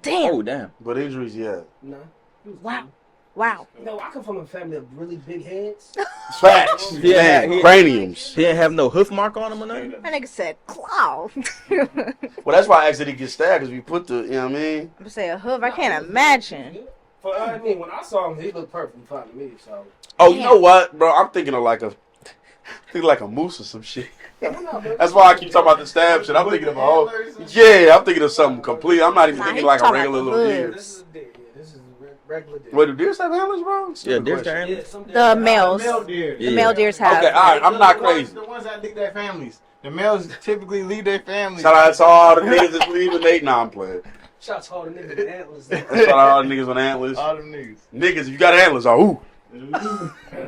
[SPEAKER 4] Damn.
[SPEAKER 6] Oh damn.
[SPEAKER 1] But injuries, yeah.
[SPEAKER 2] No. He was
[SPEAKER 4] Wow.
[SPEAKER 2] cool.
[SPEAKER 4] Wow.
[SPEAKER 2] No, I come from a family of really big heads.
[SPEAKER 1] Facts.
[SPEAKER 6] Yeah,
[SPEAKER 1] Man,
[SPEAKER 6] he-
[SPEAKER 1] craniums.
[SPEAKER 6] He didn't have no hoof mark on him or nothing.
[SPEAKER 4] That nigga said cloud.
[SPEAKER 1] Well, that's why I asked did he get stabbed, because we put the, you know what I mean?
[SPEAKER 4] I'm saying a hoof. I can't imagine.
[SPEAKER 2] I mean, when I saw him, he looked perfectly fine to me. So
[SPEAKER 1] Oh, you know what, bro? I'm thinking of like a moose or some shit. That's why I keep talking about the stab shit. I'm thinking of a whole. Yeah, I'm thinking of something complete. I'm not even
[SPEAKER 4] Nah,
[SPEAKER 1] thinking
[SPEAKER 4] he
[SPEAKER 1] like a
[SPEAKER 4] talking
[SPEAKER 1] regular
[SPEAKER 4] about
[SPEAKER 1] little
[SPEAKER 4] the
[SPEAKER 1] deer.
[SPEAKER 4] hood.
[SPEAKER 2] this is a deer. Yeah, this is a regular deer.
[SPEAKER 1] Wait, do deers have antlers, bro?
[SPEAKER 6] Yeah, deer
[SPEAKER 1] Question.
[SPEAKER 6] stand.
[SPEAKER 2] Yeah, some deer-
[SPEAKER 4] The males.
[SPEAKER 5] Male deer.
[SPEAKER 4] The
[SPEAKER 6] Yeah.
[SPEAKER 4] male deers have.
[SPEAKER 1] Okay, all right, I'm not crazy.
[SPEAKER 5] The ones that leave their families. The males typically leave their families.
[SPEAKER 1] Shout out to all the niggas that's leaving Nate. Nah, I'm playing.
[SPEAKER 2] Shout out to all the niggas with antlers.
[SPEAKER 1] Shout out to all the niggas with antlers.
[SPEAKER 5] All them niggas.
[SPEAKER 1] Niggas, if you got antlers, ooh.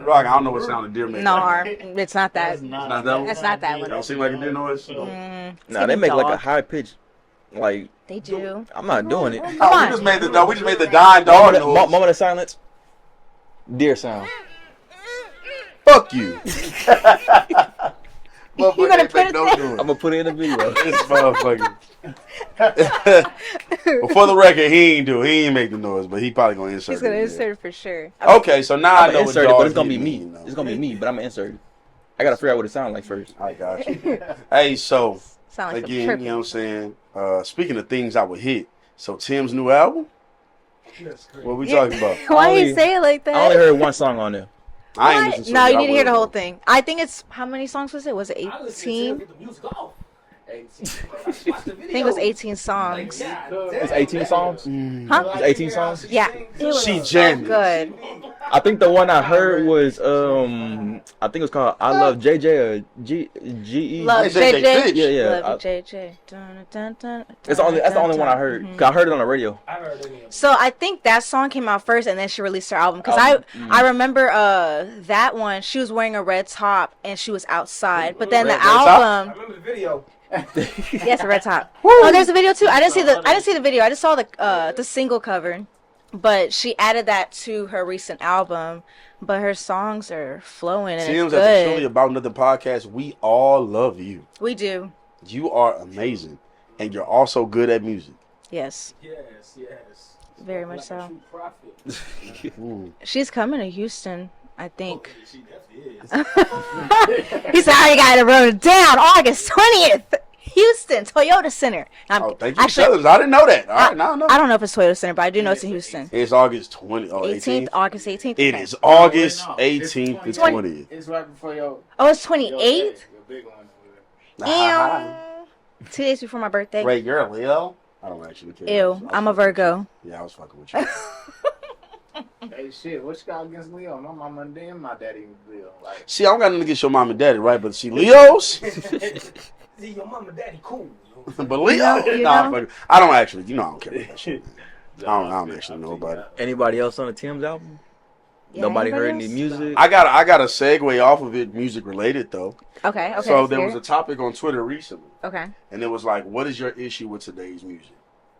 [SPEAKER 1] Rock, I don't know what sound a deer makes.
[SPEAKER 4] No harm. It's not that.
[SPEAKER 5] That's not,
[SPEAKER 1] not that one?
[SPEAKER 4] That's not that
[SPEAKER 1] It
[SPEAKER 4] one.
[SPEAKER 1] don't seem like a deer noise.
[SPEAKER 6] Nah, they make like a high pitch. Like
[SPEAKER 4] They do.
[SPEAKER 6] I'm not doing it.
[SPEAKER 4] Come
[SPEAKER 1] Oh,
[SPEAKER 4] on.
[SPEAKER 1] we just made the dying dog noise.
[SPEAKER 6] Moment of silence. Deer sound.
[SPEAKER 1] Fuck you.
[SPEAKER 4] You gonna put it there?
[SPEAKER 6] I'm gonna put it in the video.
[SPEAKER 1] This motherfucker. But for the record, he ain't make the noise, but he probably gonna insert
[SPEAKER 4] He's gonna
[SPEAKER 1] it.
[SPEAKER 4] insert it for sure.
[SPEAKER 1] Okay, so now I
[SPEAKER 6] I'm
[SPEAKER 1] know
[SPEAKER 6] gonna
[SPEAKER 1] what
[SPEAKER 6] insert it,
[SPEAKER 1] dogs
[SPEAKER 6] but it's gonna be
[SPEAKER 1] mean,
[SPEAKER 6] me.
[SPEAKER 1] you know.
[SPEAKER 6] It's gonna be me, but I'm gonna insert it. I gotta figure out what it sounds like first.
[SPEAKER 1] I got you. Hey, so
[SPEAKER 4] Sound like some
[SPEAKER 1] again,
[SPEAKER 4] tripping.
[SPEAKER 1] you know what I'm saying? Speaking of things I would hit, so Tim's new album?
[SPEAKER 2] That's crazy.
[SPEAKER 1] What we talking about?
[SPEAKER 4] Why
[SPEAKER 6] only-
[SPEAKER 4] you say it like that?
[SPEAKER 6] I only heard one song on there.
[SPEAKER 1] I ain't
[SPEAKER 4] What?
[SPEAKER 1] listened to
[SPEAKER 4] No,
[SPEAKER 1] it.
[SPEAKER 4] you
[SPEAKER 1] I
[SPEAKER 4] need to hear the
[SPEAKER 1] will,
[SPEAKER 4] whole
[SPEAKER 1] though.
[SPEAKER 4] thing. I think it's how many songs was it? Was it
[SPEAKER 2] I listened to him
[SPEAKER 4] 18?
[SPEAKER 2] get the music off. 18.
[SPEAKER 4] I think it was 18 songs.
[SPEAKER 6] It's 18 songs.
[SPEAKER 4] Huh?
[SPEAKER 6] It's 18 songs.
[SPEAKER 4] Yeah. It was
[SPEAKER 1] She
[SPEAKER 4] so
[SPEAKER 1] jammed.
[SPEAKER 4] good.
[SPEAKER 6] I think the one I heard was I think it was called "I Love JJ" or GE.
[SPEAKER 4] Love
[SPEAKER 1] Hey, JJ
[SPEAKER 4] JJ.
[SPEAKER 1] Fish.
[SPEAKER 6] Yeah.
[SPEAKER 4] Love JJ. Dun, dun, dun,
[SPEAKER 6] That's the only one I heard. 'Cause I heard it on the radio.
[SPEAKER 2] I heard any of it.
[SPEAKER 4] So I think that song came out first, and then she released her album. Cause I remember that one. She was wearing a red top and she was outside. But then the
[SPEAKER 1] Red top?
[SPEAKER 2] I
[SPEAKER 4] album,
[SPEAKER 2] remember the video.
[SPEAKER 4] yes, a red top. Oh, there's a video too. I didn't see the video. I just saw the single cover. But she added that to her recent album. But her songs are flowing and
[SPEAKER 1] Tim's
[SPEAKER 4] it's
[SPEAKER 1] at the Truly
[SPEAKER 4] good.
[SPEAKER 1] About Nothing podcast. We all love you.
[SPEAKER 4] We do.
[SPEAKER 1] You are amazing, and you're also good at music.
[SPEAKER 4] Yes,
[SPEAKER 2] Yes.
[SPEAKER 4] very much
[SPEAKER 2] Like a
[SPEAKER 4] so.
[SPEAKER 2] true prophet.
[SPEAKER 1] Ooh.
[SPEAKER 4] She's coming to Houston, I think.
[SPEAKER 2] She definitely is.
[SPEAKER 4] He said, I got to run it down August 20th. Houston, Toyota Center.
[SPEAKER 1] Oh, thank you for telling us. I didn't know that. All right, now I know.
[SPEAKER 4] I don't know if it's Toyota Center, but I do know it's in Houston.
[SPEAKER 1] It's August 20th. Oh,
[SPEAKER 4] 18th,
[SPEAKER 1] 18th.
[SPEAKER 4] August 18th.
[SPEAKER 1] It
[SPEAKER 4] okay.
[SPEAKER 1] is August
[SPEAKER 5] No,
[SPEAKER 1] 18th to
[SPEAKER 5] it's
[SPEAKER 1] 20th.
[SPEAKER 5] It's right before your
[SPEAKER 4] Oh, it's
[SPEAKER 5] your
[SPEAKER 4] 28th?
[SPEAKER 5] day, your big one.
[SPEAKER 4] Ew. 2 days before my birthday.
[SPEAKER 1] Ray, you're a Leo? I don't actually care.
[SPEAKER 4] Ew, I'm a Virgo.
[SPEAKER 1] Yeah, I was fucking with you.
[SPEAKER 5] Hey, shit, what you got against Leo? My mama and then my daddy was Leo. Like,
[SPEAKER 1] See, I don't got nothing against your mom and daddy, right? But see, Leos?
[SPEAKER 2] See, your mama, daddy, cool.
[SPEAKER 1] But Leo?
[SPEAKER 4] You
[SPEAKER 1] Nah,
[SPEAKER 4] know?
[SPEAKER 1] fuck it. I don't actually, I don't care about that shit. I don't actually know about it.
[SPEAKER 6] Anybody else on the Tim's album?
[SPEAKER 4] Yeah,
[SPEAKER 6] Nobody heard
[SPEAKER 4] anybody
[SPEAKER 6] any
[SPEAKER 4] else?
[SPEAKER 6] music.
[SPEAKER 1] I got a segue off of it, music related though.
[SPEAKER 4] Okay, okay.
[SPEAKER 1] So there
[SPEAKER 4] fair.
[SPEAKER 1] was a topic on Twitter recently,
[SPEAKER 4] Okay.
[SPEAKER 1] and it was like, "What is your issue with today's music?"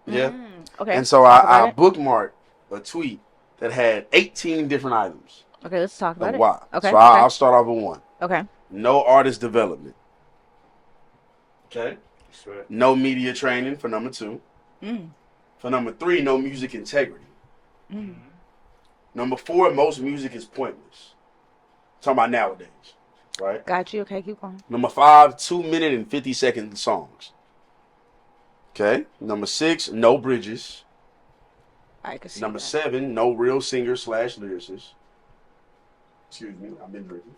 [SPEAKER 1] Yeah.
[SPEAKER 4] Okay.
[SPEAKER 1] And so
[SPEAKER 4] talk
[SPEAKER 1] I
[SPEAKER 4] about it.
[SPEAKER 1] bookmarked a tweet that had 18 different items
[SPEAKER 4] Okay, let's talk about
[SPEAKER 1] of
[SPEAKER 4] it.
[SPEAKER 1] why.
[SPEAKER 4] Okay.
[SPEAKER 1] So
[SPEAKER 4] okay.
[SPEAKER 1] I'll start off with one.
[SPEAKER 4] Okay.
[SPEAKER 1] No artist development. Okay.
[SPEAKER 5] that's right.
[SPEAKER 1] No media training for number 2.
[SPEAKER 4] Mm.
[SPEAKER 1] For number 3, no music integrity. Number 4, most music is pointless. Talking about nowadays, right?
[SPEAKER 4] Got you. Okay, keep going.
[SPEAKER 1] Number 5, 2-minute and 50-second songs. Okay. Number 6, no bridges.
[SPEAKER 4] I can see
[SPEAKER 1] Number
[SPEAKER 4] that.
[SPEAKER 1] 7, no real singer/lyricist. Excuse me, I've been drinking.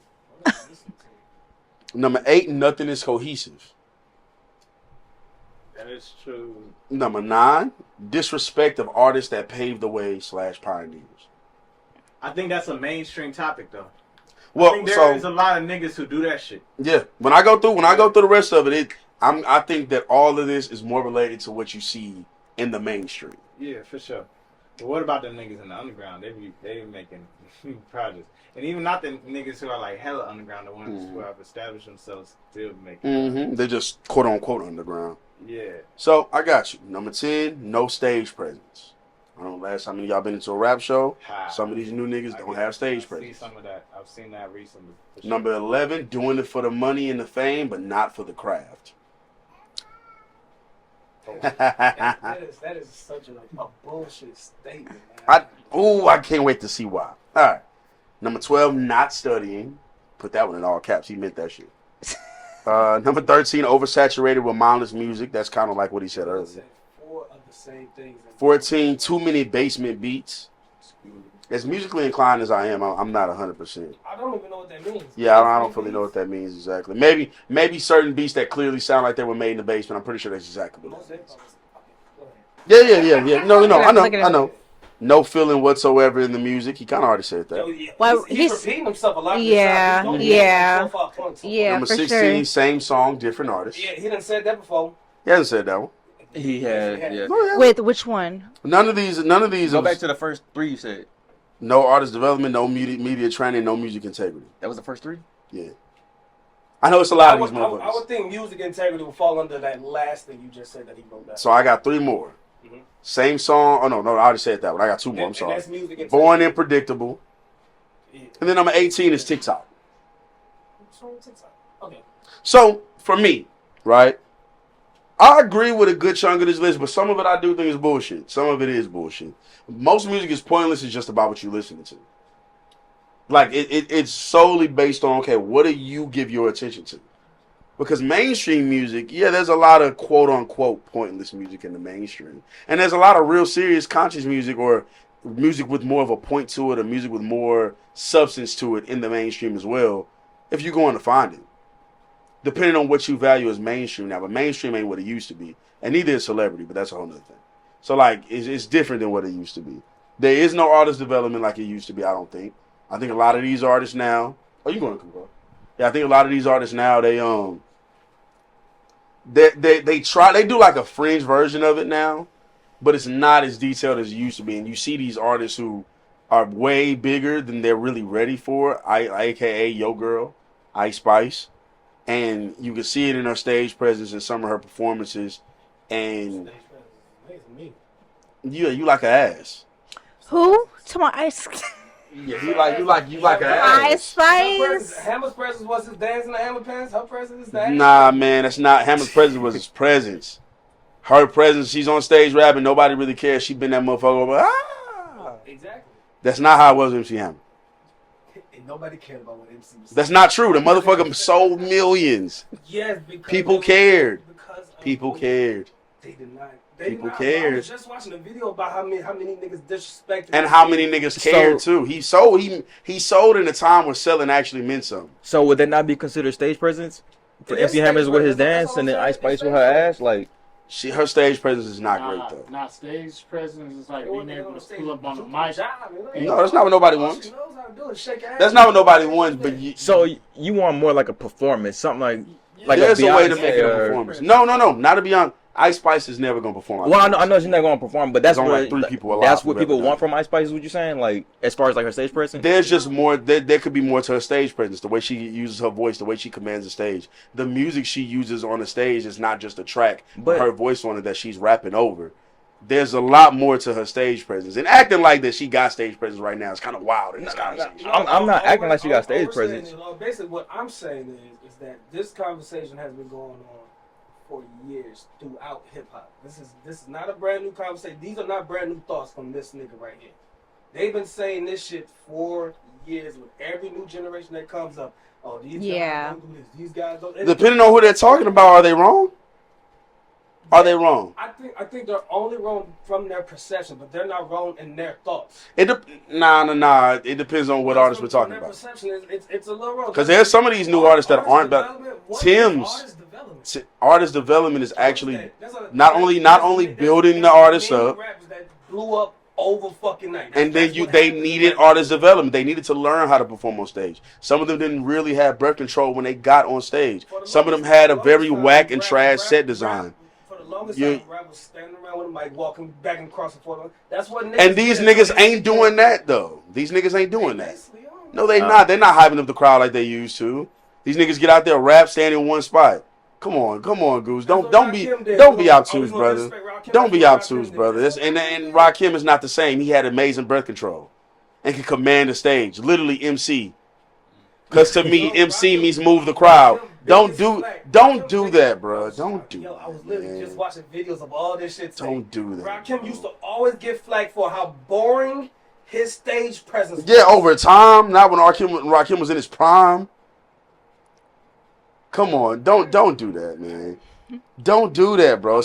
[SPEAKER 1] Number 8, nothing is cohesive.
[SPEAKER 3] That is true.
[SPEAKER 1] Number 9, disrespect of artists that paved the way/pioneers.
[SPEAKER 3] I think that's a mainstream topic, though. I
[SPEAKER 1] Well,
[SPEAKER 3] think there is a lot of niggas who do that shit.
[SPEAKER 1] yeah. When I go through the rest of it, I think that all of this is more related to what you see in the mainstream.
[SPEAKER 3] Yeah, for sure. But what about them niggas in the underground? They be making projects. And even not the niggas who are like hella underground, the ones who have established themselves still making
[SPEAKER 1] They're just quote unquote underground.
[SPEAKER 3] Yeah.
[SPEAKER 1] So I got you. Number 10, no stage presence. I don't know last time y'all been into a rap show. Some of these new niggas don't have stage presence.
[SPEAKER 3] Some of that. I've seen that recently. For sure.
[SPEAKER 1] Number 11, doing it for the money and the fame, but not for the craft.
[SPEAKER 2] that is such a bullshit statement, man.
[SPEAKER 1] I can't wait to see why. All right. Number 12, not studying. Put that one in all caps. He meant that shit. Number 13, oversaturated with mindless music. That's kind of like what he said earlier.
[SPEAKER 2] 4 of the same things.
[SPEAKER 1] 14, too many basement beats. As musically inclined as I am, I'm not 100%.
[SPEAKER 2] I don't even know what that means.
[SPEAKER 1] Yeah, I don't really know what that means exactly. Maybe certain beats that clearly sound like they were made in the basement. I'm pretty sure that's exactly what it is. Yeah. No. I know. No feeling whatsoever in the music. He kind of already said that.
[SPEAKER 4] Well,
[SPEAKER 2] he's repeating himself a lot.
[SPEAKER 4] Yeah.
[SPEAKER 1] Number 16,
[SPEAKER 4] sure.
[SPEAKER 1] same song, different artist.
[SPEAKER 2] Yeah, he done said that before.
[SPEAKER 1] He hasn't said that one.
[SPEAKER 6] He had, yeah.
[SPEAKER 4] With which one?
[SPEAKER 1] None of these.
[SPEAKER 6] Go back to the first 3 you said.
[SPEAKER 1] No artist development, no media training, no music integrity.
[SPEAKER 6] That was the first 3?
[SPEAKER 1] Yeah. I know it's a lot of these
[SPEAKER 2] I
[SPEAKER 1] motherfuckers.
[SPEAKER 2] would think music integrity would fall under that last thing you just said that he wrote down.
[SPEAKER 1] So I got 3 more. Same song. Oh, no, I already said that one. I got 2 more. I'm sorry.
[SPEAKER 2] That's music integrity.
[SPEAKER 1] Born and predictable.
[SPEAKER 2] Yeah.
[SPEAKER 1] And then number 18 is TikTok.
[SPEAKER 2] Okay.
[SPEAKER 1] So, for me, right, I agree with a good chunk of this list, but some of it I do think is bullshit. Some of it is bullshit. Most music is pointless. It's just about what you're listening to. Like, it's solely based on, okay, what do you give your attention to? Because mainstream music, yeah, there's a lot of quote-unquote pointless music in the mainstream. And there's a lot of real serious conscious music or music with more of a point to it or music with more substance to it in the mainstream as well, if you're going to find it. Depending on what you value as mainstream now. But mainstream ain't what it used to be. And neither is celebrity, but that's a whole nother thing. So, like, it's different than what it used to be. There is no artist development like it used to be, I don't think. I think a lot of these artists now... Oh, you going to come, bro? Yeah, I think a lot of these artists now, they try, they do like a fringe version of it now, but it's not as detailed as it used to be. And you see these artists who are way bigger than they're really ready for, aka Yo Girl, Ice Spice, and you can see it in her stage presence in some of her performances. And yeah, you like her ass.
[SPEAKER 4] Who? To my ice.
[SPEAKER 1] Yeah, you like her ass.
[SPEAKER 4] Ice Spice.
[SPEAKER 2] Hammer's presence was his dance in the Hammer pants. Her presence is that.
[SPEAKER 1] Nah, man, that's not. Hammer's presence was his presence. Her presence, she's on stage rapping. Nobody really cares. She been that motherfucker over.
[SPEAKER 2] Exactly.
[SPEAKER 1] That's not how it was with MC Hammer.
[SPEAKER 2] And nobody cared about what MC was saying.
[SPEAKER 1] That's not true. The motherfucker sold millions.
[SPEAKER 2] Yes, because
[SPEAKER 1] People cared.
[SPEAKER 2] People
[SPEAKER 1] cared.
[SPEAKER 2] They did not.
[SPEAKER 1] People
[SPEAKER 2] I
[SPEAKER 1] cared.
[SPEAKER 2] was just watching a video about how many niggas disrespected
[SPEAKER 1] And how many niggas cared too. He sold in a time where selling actually meant something.
[SPEAKER 6] So would that not be considered stage presence? For MC Hammers with his dance and then Ice Spice with her ass? Like,
[SPEAKER 1] her stage presence is not great though.
[SPEAKER 5] Not stage presence. It's like being able to pull up on the mic.
[SPEAKER 1] No, that's not what nobody wants.
[SPEAKER 2] She knows how to do it. Shake her ass.
[SPEAKER 1] That's not what nobody wants. But
[SPEAKER 6] you want more like a performance, something like
[SPEAKER 1] there's a way to
[SPEAKER 6] Beyonce
[SPEAKER 1] make it a performance. No, not a Beyonce. Ice Spice is never gonna perform.
[SPEAKER 6] Well, I know she's not gonna perform, but that's
[SPEAKER 1] what
[SPEAKER 6] what
[SPEAKER 1] like 3 people alive
[SPEAKER 6] that's what
[SPEAKER 1] who've
[SPEAKER 6] people
[SPEAKER 1] ever
[SPEAKER 6] want
[SPEAKER 1] done
[SPEAKER 6] from Ice Spice. Is what you're saying? Like as far as like her stage presence?
[SPEAKER 1] There's just more. There could be more to her stage presence. The way she uses her voice, the way she commands the stage, the music she uses on the stage is not just a track, but her voice on it that she's rapping over. There's a lot more to her stage presence, and acting like that she got stage presence right now is kind of wild in this conversation.
[SPEAKER 6] I'm not acting like she got stage presence.
[SPEAKER 2] Basically, what I'm saying is that this conversation has been going on for years throughout hip hop. This is not a brand new conversation. These are not brand new thoughts from this nigga right here. They've been saying this shit for years with every new generation that comes up. Oh, these
[SPEAKER 4] Yeah.
[SPEAKER 2] guys don't do this. These guys don't.
[SPEAKER 1] Depending on who they're talking about, are they wrong? Are they wrong?
[SPEAKER 2] I think they're only wrong from their perception, but they're not wrong in their thoughts.
[SPEAKER 1] Nah. It depends on what artists we're talking
[SPEAKER 2] their
[SPEAKER 1] about.
[SPEAKER 2] Perception, it's a little wrong.
[SPEAKER 1] Because there's some of these new artists that aren't bad. Tim's artist development is actually not only building the artist up,
[SPEAKER 2] that blew up over fucking night.
[SPEAKER 1] and then they needed artist development. They needed to learn how to perform on stage. Some of them didn't really have breath control when they got on stage. Some of them had a very whack and trash set design.
[SPEAKER 2] Longest time, rap was standing around with a mic, walking back and across the floor. That's what.
[SPEAKER 1] And these niggas ain't doing that though. These niggas ain't doing that. No, they not. They're not hyping up the crowd like they used to. These niggas get out there, rap, stand in one spot. Come on, Goose. Don't be obtuse, brother. Don't be obtuse, brother. And Rakim is not the same. He had amazing breath control and can command the stage. Literally MC. Because to me, MC means move the crowd. Don't do that, bro. Don't do that.
[SPEAKER 2] I was literally just watching videos of all this shit.
[SPEAKER 1] Don't do that.
[SPEAKER 2] Rakim used to always get flack for how boring his stage presence was.
[SPEAKER 1] Yeah, over time, not when Rakim was in his prime. Come on, don't do that, man. Don't do that, bro.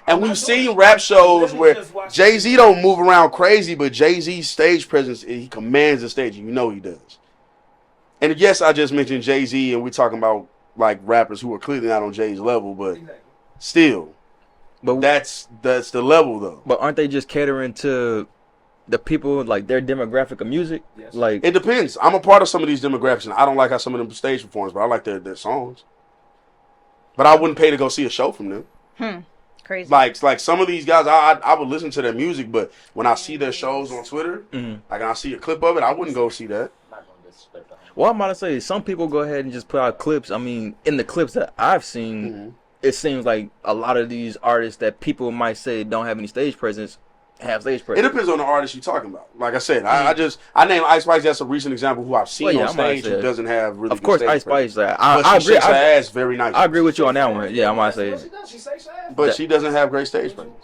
[SPEAKER 1] And we've seen rap shows where Jay-Z don't move around crazy, but Jay-Z's stage presence, he commands the stage. You know he does. And yes, I just mentioned Jay-Z, and we're talking about like rappers who are clearly not on Jay's level, but still, that's the level though.
[SPEAKER 6] But aren't they just catering to the people, like their demographic of music?
[SPEAKER 2] Yes.
[SPEAKER 6] Like,
[SPEAKER 1] it depends. I'm a part of some of these demographics, and I don't like how some of them stage performers, but I like their songs. But I wouldn't pay to go see a show from them.
[SPEAKER 4] Crazy.
[SPEAKER 1] Like some of these guys, I would listen to their music, but when I see their shows on Twitter, like I see a clip of it, I wouldn't go see that.
[SPEAKER 6] Well, I'm about to say, some people go ahead and just put out clips. I mean, in the clips that I've seen, it seems like a lot of these artists that people might say don't have any stage presence have stage presence.
[SPEAKER 1] It depends on the artist you're talking about. Like I said, I named Ice Spice. That's a recent example who I've seen on stage who doesn't have really.
[SPEAKER 6] Of course,
[SPEAKER 1] good stage
[SPEAKER 6] Ice Spice.
[SPEAKER 1] I agree. She shakes her ass very nice.
[SPEAKER 6] I agree with you on that one. Yeah, I might say.
[SPEAKER 1] But she doesn't have great stage presence.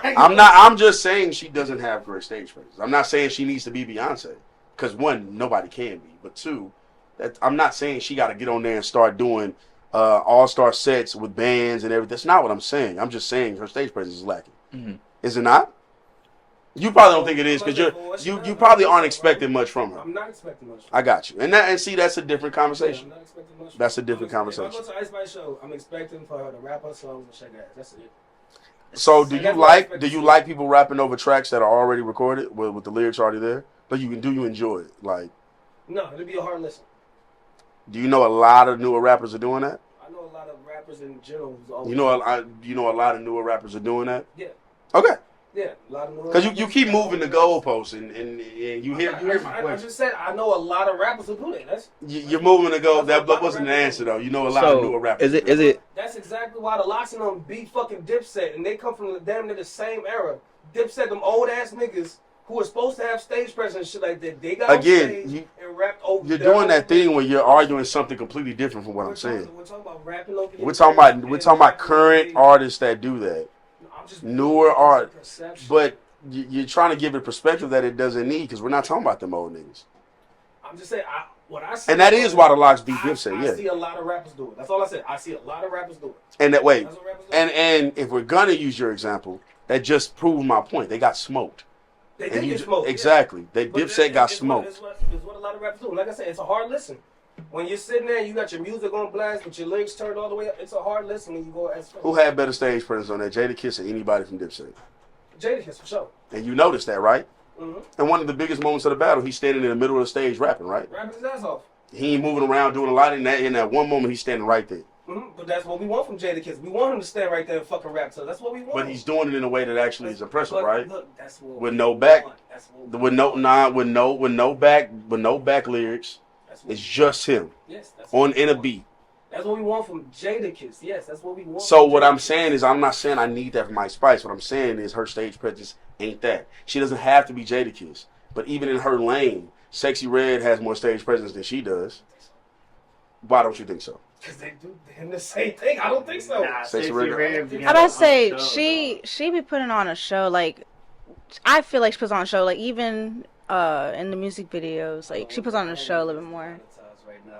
[SPEAKER 1] I'm just saying she doesn't have great stage presence. I'm not saying she needs to be Beyonce. Because one, nobody can be. But two, I'm not saying she got to get on there and start doing all-star sets with bands and everything. That's not what I'm saying. I'm just saying her stage presence is lacking. Is it not? You probably don't think it is because you probably aren't expecting much from her.
[SPEAKER 2] I'm not expecting much.
[SPEAKER 1] I got you. And see, that's a different conversation.
[SPEAKER 2] I'm not expecting much.
[SPEAKER 1] That's a different conversation.
[SPEAKER 2] If I go to Ice Spice show, I'm expecting for her to rap her songs and shake ass. That's it.
[SPEAKER 1] So do you like people rapping over tracks that are already recorded with the lyrics already there? But you enjoy it? Like,
[SPEAKER 2] no, it'll be a hard listen.
[SPEAKER 1] Do you know a lot of newer rappers are doing that?
[SPEAKER 2] I know a lot of rappers in general. Who's
[SPEAKER 1] you know a lot of newer rappers are doing that?
[SPEAKER 2] Yeah.
[SPEAKER 1] Okay.
[SPEAKER 2] Yeah, a lot of newer.
[SPEAKER 1] Because you keep moving the goalposts and you hear my question.
[SPEAKER 2] I just said I know a lot of rappers who do that.
[SPEAKER 1] You're moving the goal. That wasn't the answer though. You know a lot of newer rappers.
[SPEAKER 6] Is it?
[SPEAKER 2] That's exactly why the Locks and them beat fucking Dipset, and they come from the damn near the same era. Dipset, them old ass niggas who are supposed to have stage presence and shit like that. They got on stage and rapped over.
[SPEAKER 1] You're doing that thing where you're arguing something completely different from what I'm saying.
[SPEAKER 2] We're talking about rapping over.
[SPEAKER 1] We're talking about current artists that do that. Newer art, but you're trying to give it perspective that it doesn't need because we're not talking about them old niggas.
[SPEAKER 2] I'm just saying what I see.
[SPEAKER 1] And that is why the Locks beat Dipset. Yeah.
[SPEAKER 2] I see a lot of rappers do it. That's all I said. I see a lot of rappers do it.
[SPEAKER 1] And that way, and if we're gonna use your example, that just proved my point. They got smoked.
[SPEAKER 2] They did get smoked.
[SPEAKER 1] Exactly. Yeah. Dipset got smoked.
[SPEAKER 2] It's what a lot of rappers do. Like I said, it's a hard listen. When you're sitting there, you got your music on blast, with your lyrics turned all the way up. It's a hard listen when you go as.
[SPEAKER 1] Who had better stage presence on that, Jadakiss or anybody from Dipset?
[SPEAKER 2] Jadakiss for sure.
[SPEAKER 1] And you noticed that, right? Mm-hmm. And one of the biggest moments of the battle, he's standing in the middle of the stage rapping, right?
[SPEAKER 2] Rapping his ass off.
[SPEAKER 1] He ain't moving around doing a lot in that one moment. He's standing right there.
[SPEAKER 2] Mm-hmm. But that's what we want from Jadakiss. We want him to stand right there and fucking rap. So that's what we want.
[SPEAKER 1] But he's doing it in a way that actually is impressive, right?
[SPEAKER 2] Look, that's what
[SPEAKER 1] with no back, with no back lyrics. It's just him.
[SPEAKER 2] Yes,
[SPEAKER 1] in a beat.
[SPEAKER 2] That's what we want from Jadakiss. Yes, that's what we want.
[SPEAKER 1] So what I'm saying is, I'm not saying I need that from Ice Spice. What I'm saying is, her stage presence ain't that. She doesn't have to be Jadakiss. But even in her lane, Sexy Red has more stage presence than she does. Why don't you think so?
[SPEAKER 2] Because they do the same thing. I don't think so.
[SPEAKER 1] Sexy Red.
[SPEAKER 4] I'm about to say she be putting on a show like. I feel like she puts on a show. Like even in the music videos, like she puts on a show a little bit more.
[SPEAKER 2] Right now,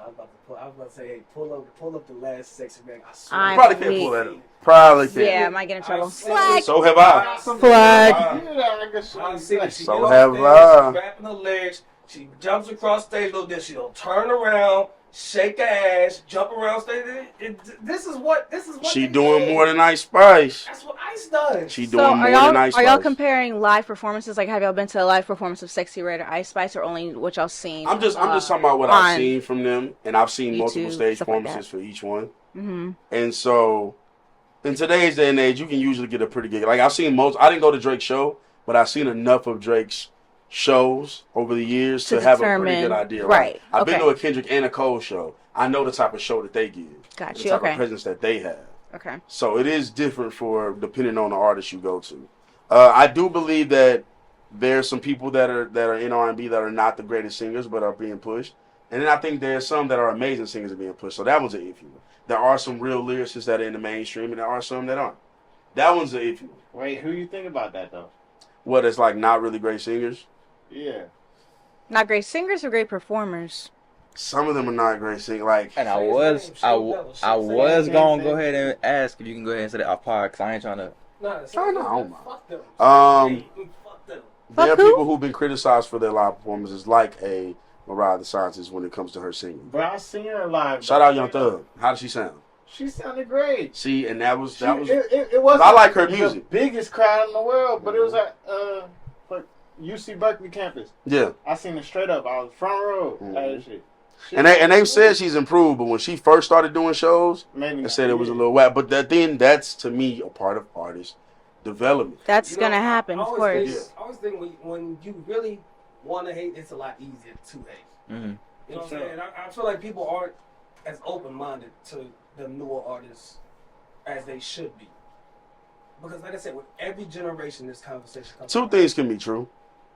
[SPEAKER 2] I was about to say, hey, pull up the last Sexy Red. I swear.
[SPEAKER 4] I'm
[SPEAKER 1] Probably can't
[SPEAKER 4] weak.
[SPEAKER 1] pull that up. Probably can't.
[SPEAKER 4] Yeah, I might get in trouble.
[SPEAKER 2] I've seen
[SPEAKER 4] Flag.
[SPEAKER 1] So have I.
[SPEAKER 4] Flag.
[SPEAKER 2] I've seen it. She
[SPEAKER 1] So
[SPEAKER 2] get on
[SPEAKER 1] have
[SPEAKER 2] stage,
[SPEAKER 1] I.
[SPEAKER 2] she's wrapping her legs, she jumps across stage a little bit, she'll turn around, shake her ass, jump around stage. This is what
[SPEAKER 1] She
[SPEAKER 2] they
[SPEAKER 1] doing
[SPEAKER 2] did.
[SPEAKER 1] more than Ice Spice.
[SPEAKER 2] That's what Ice does.
[SPEAKER 1] She
[SPEAKER 4] So
[SPEAKER 1] doing more than Ice
[SPEAKER 4] are y'all
[SPEAKER 1] Spice.
[SPEAKER 4] comparing live performances? Like, have y'all been to a live performance of Sexy Red or Ice Spice, or only what y'all seen?
[SPEAKER 1] I'm just talking about what I've seen from them, and I've seen multiple
[SPEAKER 4] YouTube,
[SPEAKER 1] stage
[SPEAKER 4] stuff like
[SPEAKER 1] performances for each one.
[SPEAKER 4] Mm-hmm.
[SPEAKER 1] And so, in today's day and age, you can usually get a pretty good. Like I've seen most. I didn't go to Drake's show, but I've seen enough of Drake's shows over the years to have a pretty good idea.
[SPEAKER 4] Right.
[SPEAKER 1] I've been
[SPEAKER 4] Okay.
[SPEAKER 1] to a Kendrick and a Cole show. I know the type of show that they give.
[SPEAKER 4] Got
[SPEAKER 1] The
[SPEAKER 4] you.
[SPEAKER 1] type
[SPEAKER 4] Okay.
[SPEAKER 1] of presence that they have.
[SPEAKER 4] Okay.
[SPEAKER 1] So it is different for depending on the artist you go to. I do believe that there's some people that are in R&B that are not the greatest singers but are being pushed, and then I think there's some that are amazing singers that are being pushed. So that one's an iffy one. There are some real lyricists that are in the mainstream, and there are some that aren't. That one's an iffy one.
[SPEAKER 3] Wait, who you think about that though?
[SPEAKER 1] What is like not really great singers?
[SPEAKER 3] Yeah.
[SPEAKER 4] Not great singers or great performers.
[SPEAKER 1] Some of them are not great singers. Like
[SPEAKER 6] And I
[SPEAKER 2] Say his
[SPEAKER 6] was
[SPEAKER 2] name,
[SPEAKER 6] I,
[SPEAKER 2] Shane
[SPEAKER 6] w-
[SPEAKER 2] Bell.
[SPEAKER 6] I
[SPEAKER 2] Shane
[SPEAKER 6] was
[SPEAKER 2] Bell.
[SPEAKER 6] gonna go ahead and ask if you can go ahead and say that off pod because I ain't trying to.
[SPEAKER 2] Nah, it's
[SPEAKER 1] Oh, no, I don't
[SPEAKER 2] fuck them. Fuck them.
[SPEAKER 1] there are
[SPEAKER 4] Fuck who?
[SPEAKER 1] people who've been criticized for their live performances, like a Mariah the Scientist when it comes to her singing.
[SPEAKER 3] But I seen her live.
[SPEAKER 1] Shout out Young Thug. How does she sound?
[SPEAKER 3] She sounded great.
[SPEAKER 1] See, and that was
[SPEAKER 3] It wasn't
[SPEAKER 1] I like her
[SPEAKER 3] the
[SPEAKER 1] music.
[SPEAKER 3] biggest crowd in the world, but it was at UC Berkeley campus.
[SPEAKER 1] Yeah.
[SPEAKER 3] I seen it straight up. I was front row.
[SPEAKER 1] Mhm.
[SPEAKER 3] That shit.
[SPEAKER 1] And they've said she's improved, but when she first started doing shows, they said it was a little whack. But that's to me a part of artist development.
[SPEAKER 4] That's
[SPEAKER 2] You know,
[SPEAKER 4] gonna happen,
[SPEAKER 2] I
[SPEAKER 4] of
[SPEAKER 2] always
[SPEAKER 4] course.
[SPEAKER 2] think- I always think when you really want to hate, it's a lot easier to hate.
[SPEAKER 6] Mm-hmm.
[SPEAKER 2] You know what I'm saying? I feel like people aren't as open-minded to the newer artists as they should be. Because like I said, with every generation, this conversation comes
[SPEAKER 1] Two
[SPEAKER 2] around.
[SPEAKER 1] things can be true.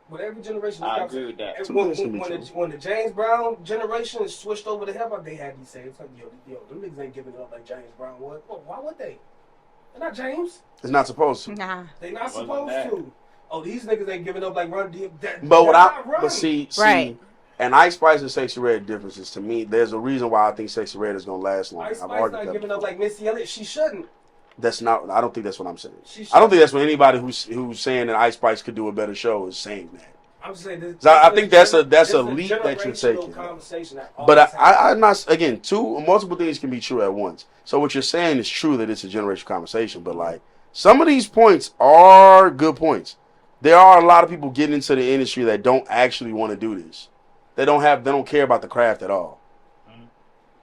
[SPEAKER 2] With every generation, this
[SPEAKER 3] I
[SPEAKER 2] conversation-
[SPEAKER 3] agree with that.
[SPEAKER 2] and
[SPEAKER 1] Two
[SPEAKER 2] When,
[SPEAKER 1] things can be
[SPEAKER 2] when,
[SPEAKER 1] true.
[SPEAKER 2] when the James Brown generation switched over to hip hop, they had these sayings like, yo, them niggas ain't giving it up like James Brown was. Well, why would they? They're not James.
[SPEAKER 1] It's not supposed to.
[SPEAKER 4] Nah.
[SPEAKER 2] They not
[SPEAKER 3] Wasn't
[SPEAKER 2] supposed
[SPEAKER 3] that.
[SPEAKER 2] to. Oh, these niggas ain't giving up like Run DMC.
[SPEAKER 1] But see, and Ice Spice and Sexy Red differences to me. There's a reason why I think Sexy Red is gonna last long.
[SPEAKER 2] Ice
[SPEAKER 1] I've
[SPEAKER 2] Spice
[SPEAKER 1] argued
[SPEAKER 2] not
[SPEAKER 1] that
[SPEAKER 2] giving
[SPEAKER 1] before.
[SPEAKER 2] up like Missy Elliott. She shouldn't.
[SPEAKER 1] That's not. I don't think that's what I'm saying.
[SPEAKER 2] She
[SPEAKER 1] I don't think
[SPEAKER 2] shouldn't.
[SPEAKER 1] that's what anybody who's saying that Ice Spice could do a better show is saying that.
[SPEAKER 2] I'm just saying this.
[SPEAKER 1] So I
[SPEAKER 2] this
[SPEAKER 1] think
[SPEAKER 2] is
[SPEAKER 1] that's a
[SPEAKER 2] this is
[SPEAKER 1] leap that you're
[SPEAKER 2] generational
[SPEAKER 1] taking.
[SPEAKER 2] conversation that
[SPEAKER 1] But
[SPEAKER 2] always happens.
[SPEAKER 1] I'm not. Again, multiple things can be true at once. So what you're saying is true that it's a generational conversation. But like some of these points are good points. There are a lot of people getting into the industry that don't actually want to do this. They don't care about the craft at all.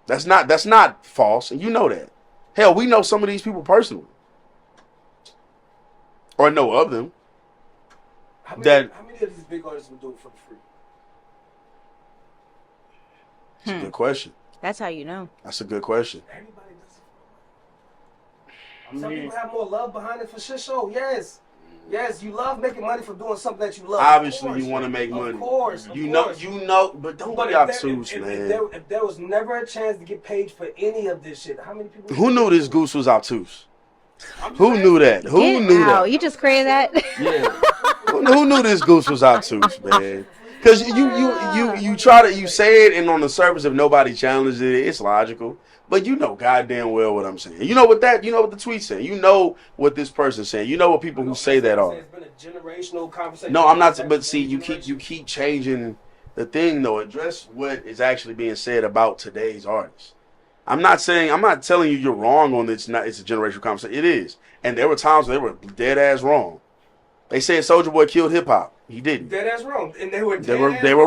[SPEAKER 1] That's not false, and you know that. Hell, we know some of these people personally, or know of them.
[SPEAKER 2] How many,
[SPEAKER 1] that-
[SPEAKER 2] how many of these big artists will do it for free?
[SPEAKER 1] It's a good question.
[SPEAKER 4] That's how you know.
[SPEAKER 1] That's a good question.
[SPEAKER 2] Everybody does it. Some people have more love behind it for shit show. Yes. Yes, you love making money from doing something that you love.
[SPEAKER 1] Obviously,
[SPEAKER 2] Of course.
[SPEAKER 1] you want to make money.
[SPEAKER 2] Of course.
[SPEAKER 1] You know, but don't
[SPEAKER 2] But
[SPEAKER 1] be
[SPEAKER 2] if
[SPEAKER 1] obtuse,
[SPEAKER 2] there,
[SPEAKER 1] man.
[SPEAKER 2] if there was never a chance to get paid for any of this shit, how many people?
[SPEAKER 1] Who knew this Goose was obtuse?
[SPEAKER 2] I'm just
[SPEAKER 1] Who
[SPEAKER 2] saying.
[SPEAKER 1] knew that? Who
[SPEAKER 4] Get
[SPEAKER 1] knew
[SPEAKER 4] out.
[SPEAKER 1] that?
[SPEAKER 4] You just created that.
[SPEAKER 1] Yeah. Who knew this Goose was obtuse, man? Because you try to you say it, and on the surface, if nobody challenges it, it's logical. But you know goddamn well what I'm saying. You know what the tweet's saying. You know what this person's saying. You know what people who say that are.
[SPEAKER 2] It's been a generational conversation.
[SPEAKER 1] No, I'm not. But see, you keep changing the thing though. Address what is actually being said about today's artists. I'm not telling you you're wrong on this. It's a generational conversation. It is, and there were times they were dead ass wrong. They said Soulja Boy killed hip hop. He didn't.
[SPEAKER 2] Dead ass wrong, and they were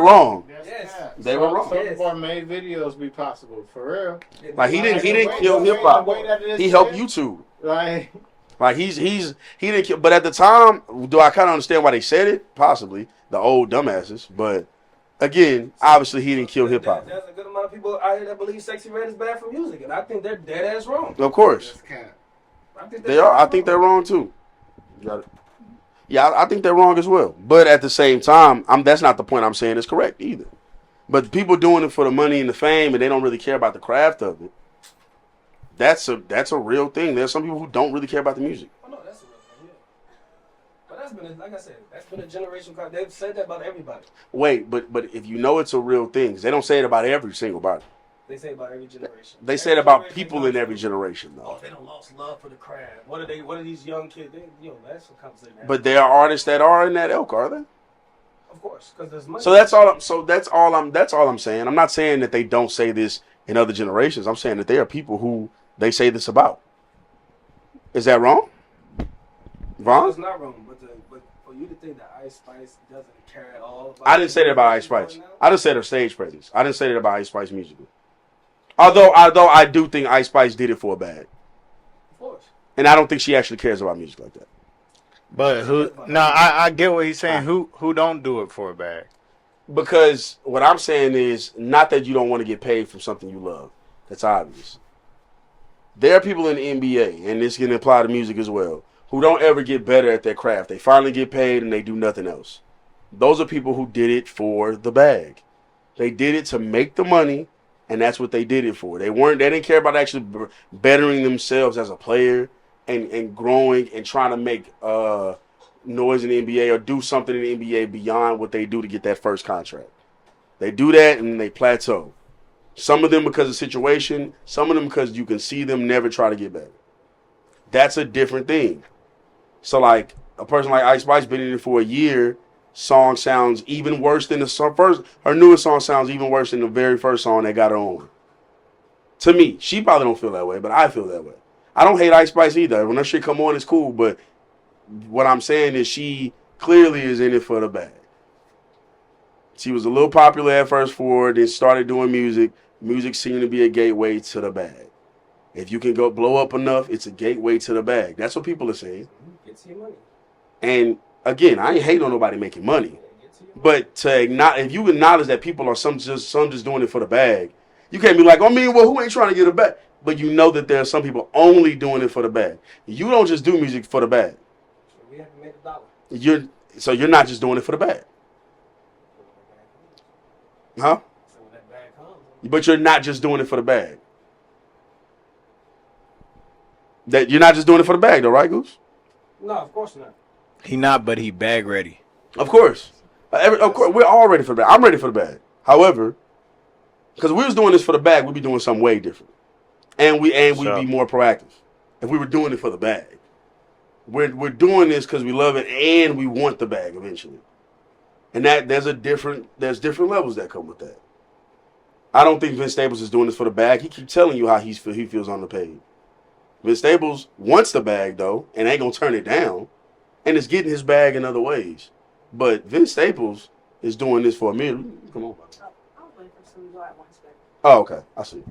[SPEAKER 1] wrong.
[SPEAKER 2] Yes.
[SPEAKER 1] They were wrong.
[SPEAKER 3] Some of our made videos be possible for real.
[SPEAKER 1] Like he didn't
[SPEAKER 3] the
[SPEAKER 1] kill
[SPEAKER 3] way-
[SPEAKER 1] hip hop.
[SPEAKER 3] the way that it is
[SPEAKER 1] He helped
[SPEAKER 3] said,
[SPEAKER 1] YouTube.
[SPEAKER 3] Like
[SPEAKER 1] He didn't kill. But at the time, do I kind of understand why they said it? Possibly the old dumbasses. But again, obviously he didn't kill hip hop.
[SPEAKER 2] There's a good amount of people out here that believe Sexy Red is bad for music, and I think they're dead ass wrong.
[SPEAKER 1] Of course,
[SPEAKER 2] I think
[SPEAKER 1] they are. I think they're wrong too. Got it. Yeah, I think they're wrong as well. But at the same time, that's not the point I'm saying is correct either. But people doing it for the money and the fame, and they don't really care about the craft of it. That's a real thing. There's some people who don't really care about the music.
[SPEAKER 2] Oh, no, that's a real thing, yeah. has been, like I said, that's been a generational. They've said that about everybody.
[SPEAKER 1] Wait, but if you know it's a real thing, 'cause they don't say it about every single body.
[SPEAKER 2] They say about every generation.
[SPEAKER 1] They say it about people in every generation, though.
[SPEAKER 2] Oh, they don't lost love for the craft. What are these young kids? That's what comes in there.
[SPEAKER 1] But there are artists that are in that ilk, are they?
[SPEAKER 2] Of course, because there's money.
[SPEAKER 1] So that's all I'm saying. I'm not saying that they don't say this in other generations. I'm saying that there are people who they say this about. Is that wrong? Wrong?
[SPEAKER 2] It's not wrong, but for you to think that Ice Spice doesn't care at all.
[SPEAKER 1] I didn't say that about Ice Spice. I just said her stage presence. I didn't say that about Ice Spice musically. Although I do think Ice Spice did it for a bag.
[SPEAKER 2] Of course.
[SPEAKER 1] And I don't think she actually cares about music like that.
[SPEAKER 3] But who? No, I get what he's saying. Who don't do it for a bag?
[SPEAKER 1] Because what I'm saying is not that you don't want to get paid for something you love. That's obvious. There are people in the NBA, and this can apply to music as well, who don't ever get better at their craft. They finally get paid and they do nothing else. Those are people who did it for the bag. They did it to make the money, and that's what they did it for. They didn't care about actually bettering themselves as a player and growing and trying to make noise in the NBA or do something in the NBA beyond what they do to get that first contract. They do that and they plateau. Some of them because of situation, some of them because you can see them never try to get better. That's a different thing. So like a person like Ice Spice been in it for a year, song sounds even worse than her newest song sounds even worse than the very first song that got her on. To me, she probably don't feel that way, but I feel that way. I don't hate Ice Spice either. When that shit come on, it's cool, but what I'm saying is she clearly is in it for the bag. She was a little popular at first for it, then started doing music. Music seemed to be a gateway to the bag. If you can go blow up enough, it's a gateway to the bag. That's what people are saying.
[SPEAKER 2] Get to your money.
[SPEAKER 1] And again, I ain't hating on nobody making money. But if you acknowledge that people are some just doing it for the bag, you can't be like, who ain't trying to get a bag? But you know that there are some people only doing it for the bag. You don't just do music for the bag.
[SPEAKER 2] So we have to make $1.
[SPEAKER 1] You're not just doing it for the bag. Huh?
[SPEAKER 2] So when that bag comes,
[SPEAKER 1] But you're not just doing it for the bag. That you're not just doing it for the bag, though, right, Goose?
[SPEAKER 2] no, of course not.
[SPEAKER 3] He not, but he bag ready.
[SPEAKER 1] Of course. Of course, we're all ready for the bag. I'm ready for the bag. However, because if we was doing this for the bag, we'd be doing something way different, and we'd be more proactive. If we were doing it for the bag, we're doing this because we love it and we want the bag eventually. And there's different levels that come with that. I don't think Vince Staples is doing this for the bag. He keeps telling you how he feels on the page. Vince Staples wants the bag though, and ain't gonna turn it down, and is getting his bag in other ways. But Vince Staples is doing this for a million. Come on, buddy.
[SPEAKER 8] I was waiting for some to go at once, but
[SPEAKER 1] Oh, okay, I see.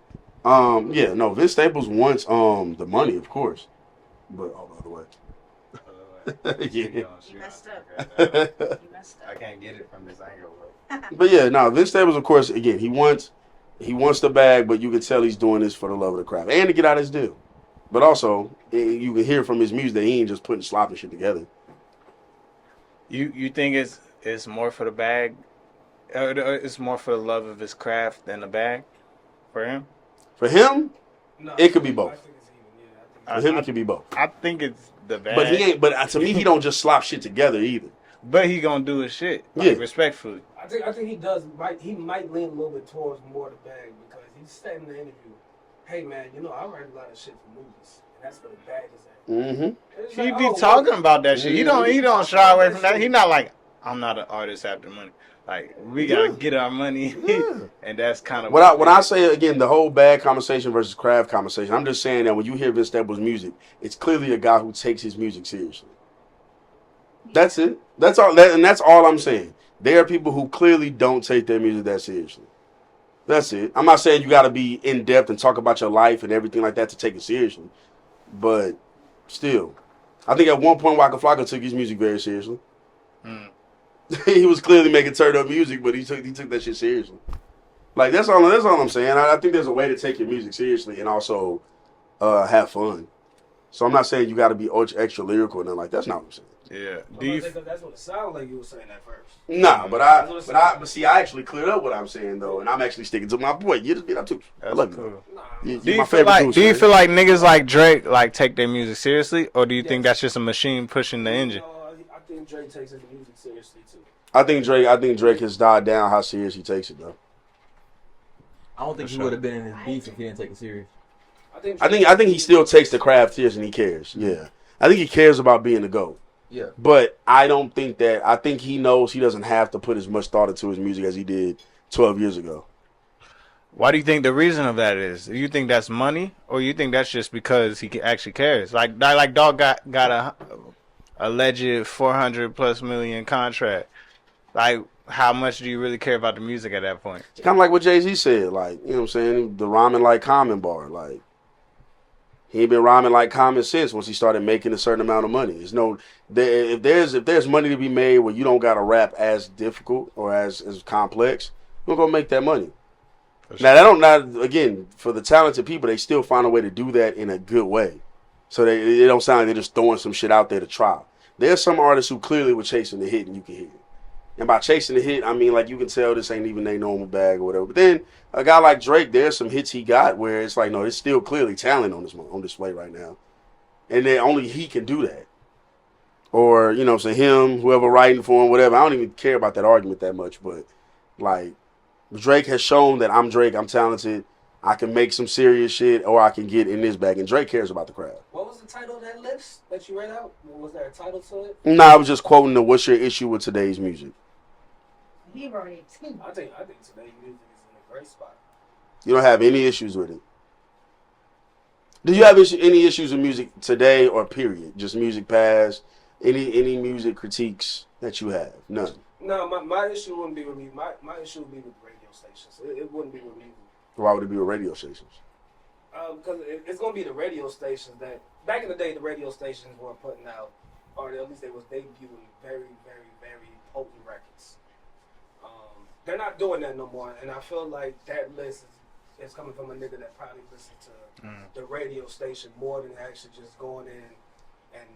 [SPEAKER 1] Yeah, no, Vince Staples wants the money, of course. But by the way. Yeah.
[SPEAKER 8] you messed up. You messed
[SPEAKER 3] I
[SPEAKER 8] up.
[SPEAKER 3] can't get it from this angle.
[SPEAKER 1] But yeah, no, Vince Staples, of course, again, he wants the bag, but you can tell he's doing this for the love of the craft and to get out his deal. But also, you can hear from his music that he ain't just putting sloppy shit together.
[SPEAKER 3] You think it's more for the bag? It's more for the love of his craft than the bag for him?
[SPEAKER 1] For him,
[SPEAKER 2] No,
[SPEAKER 1] it could be both.
[SPEAKER 2] I think it's even. Yeah, I think
[SPEAKER 1] For him, it could be both.
[SPEAKER 3] I think it's the bag.
[SPEAKER 1] But he ain't. But to me, he don't just slop shit together either.
[SPEAKER 3] But he gonna do his shit,
[SPEAKER 1] Yeah.
[SPEAKER 3] respectfully.
[SPEAKER 2] I think he does. He might lean a little bit towards more the bag because he said in the interview, "Hey man, I write a lot of shit for movies, and that's where the bag is at."
[SPEAKER 1] Mm-hmm.
[SPEAKER 2] It's
[SPEAKER 3] He
[SPEAKER 2] like,
[SPEAKER 3] be
[SPEAKER 2] oh,
[SPEAKER 3] talking
[SPEAKER 2] well,
[SPEAKER 3] about that shit. He don't shy away from that. He not like, I'm not an artist after money. Like, we gotta get our money,
[SPEAKER 1] Yeah.
[SPEAKER 3] and that's kind of
[SPEAKER 1] When I say again the whole bag conversation versus craft conversation, I'm just saying that when you hear Vince Staples' music, it's clearly a guy who takes his music seriously. That's it. That's all. And that's all I'm saying. There are people who clearly don't take their music that seriously. That's it. I'm not saying you got to be in depth and talk about your life and everything like that to take it seriously, but still, I think at one point Waka Flocka took his music very seriously. He was clearly making turned up music, but he took that shit seriously. Like that's all I'm saying. I think there's a way to take your music seriously and also have fun. So I'm not saying you got to be extra lyrical and nothing like that. That's not what I'm saying.
[SPEAKER 3] Yeah.
[SPEAKER 2] That's what it sounded like you were saying at first.
[SPEAKER 1] Nah, but see, I actually cleared up what I'm saying though, and I'm actually sticking to my point. You just beat up too. I love you.
[SPEAKER 2] Nah,
[SPEAKER 1] You
[SPEAKER 3] Do
[SPEAKER 1] my
[SPEAKER 3] you
[SPEAKER 1] favorite Goose,
[SPEAKER 3] do you
[SPEAKER 1] man.
[SPEAKER 3] feel like niggas like Drake like take their music seriously, or do you think that's just a machine pushing the engine?
[SPEAKER 2] I think Drake takes his music seriously too.
[SPEAKER 1] I think Drake has dialed down how serious he takes it though.
[SPEAKER 6] I don't think he would have been in his beef if he didn't take it serious.
[SPEAKER 1] I think he still takes the craft serious and he cares. Yeah, I think he cares about being the GOAT.
[SPEAKER 6] Yeah.
[SPEAKER 1] But I don't think that. I think he knows he doesn't have to put as much thought into his music as he did 12 years ago.
[SPEAKER 3] Why do you think the reason of that is? Do you think that's money, or you think that's just because he actually cares? Like Dog got a alleged $400+ million contract. Like, how much do you really care about the music at that point?
[SPEAKER 1] Kind of like what Jay-Z said, like, you know what I'm saying? The rhyming like Common bar, like, he ain't been rhyming like Common since once he started making a certain amount of money. If there's money to be made where you don't got to rap as difficult or as complex, you're gonna make that money. Now, again, for the talented people, they still find a way to do that in a good way. So they don't sound like they're just throwing some shit out there to try. There's some artists who clearly were chasing the hit and you can hear it. And by chasing the hit, I mean, like, you can tell this ain't even their normal bag or whatever. But then a guy like Drake, there's some hits he got where it's like, no, it's still clearly talent on display right now. And then only he can do that. Or, you know, so him, whoever writing for him, whatever. I don't even care about that argument that much. But, like, Drake has shown that I'm Drake, I'm talented, I can make some serious shit, or I can get in this bag. And Drake cares about the crowd.
[SPEAKER 2] What was the title of that list that you read out? Was there a title to it?
[SPEAKER 1] Nah, I was just quoting the what's your issue with today's music.
[SPEAKER 8] He already too.
[SPEAKER 2] I think today's music is in a great spot.
[SPEAKER 1] You don't have any issues with it. Do you have any issues with music today or period? Just music past? Any music critiques that you have? None.
[SPEAKER 2] No, my issue wouldn't be with me. My issue would be with radio stations. It wouldn't be with music.
[SPEAKER 1] Why would it be with radio stations?
[SPEAKER 2] Because it's going to be the radio stations that, back in the day, the radio stations were putting out, or at least they was debuting very, very, very potent records. They're not doing that no more, and I feel like that list is coming from a nigga that probably listened to the radio station more than actually just going in and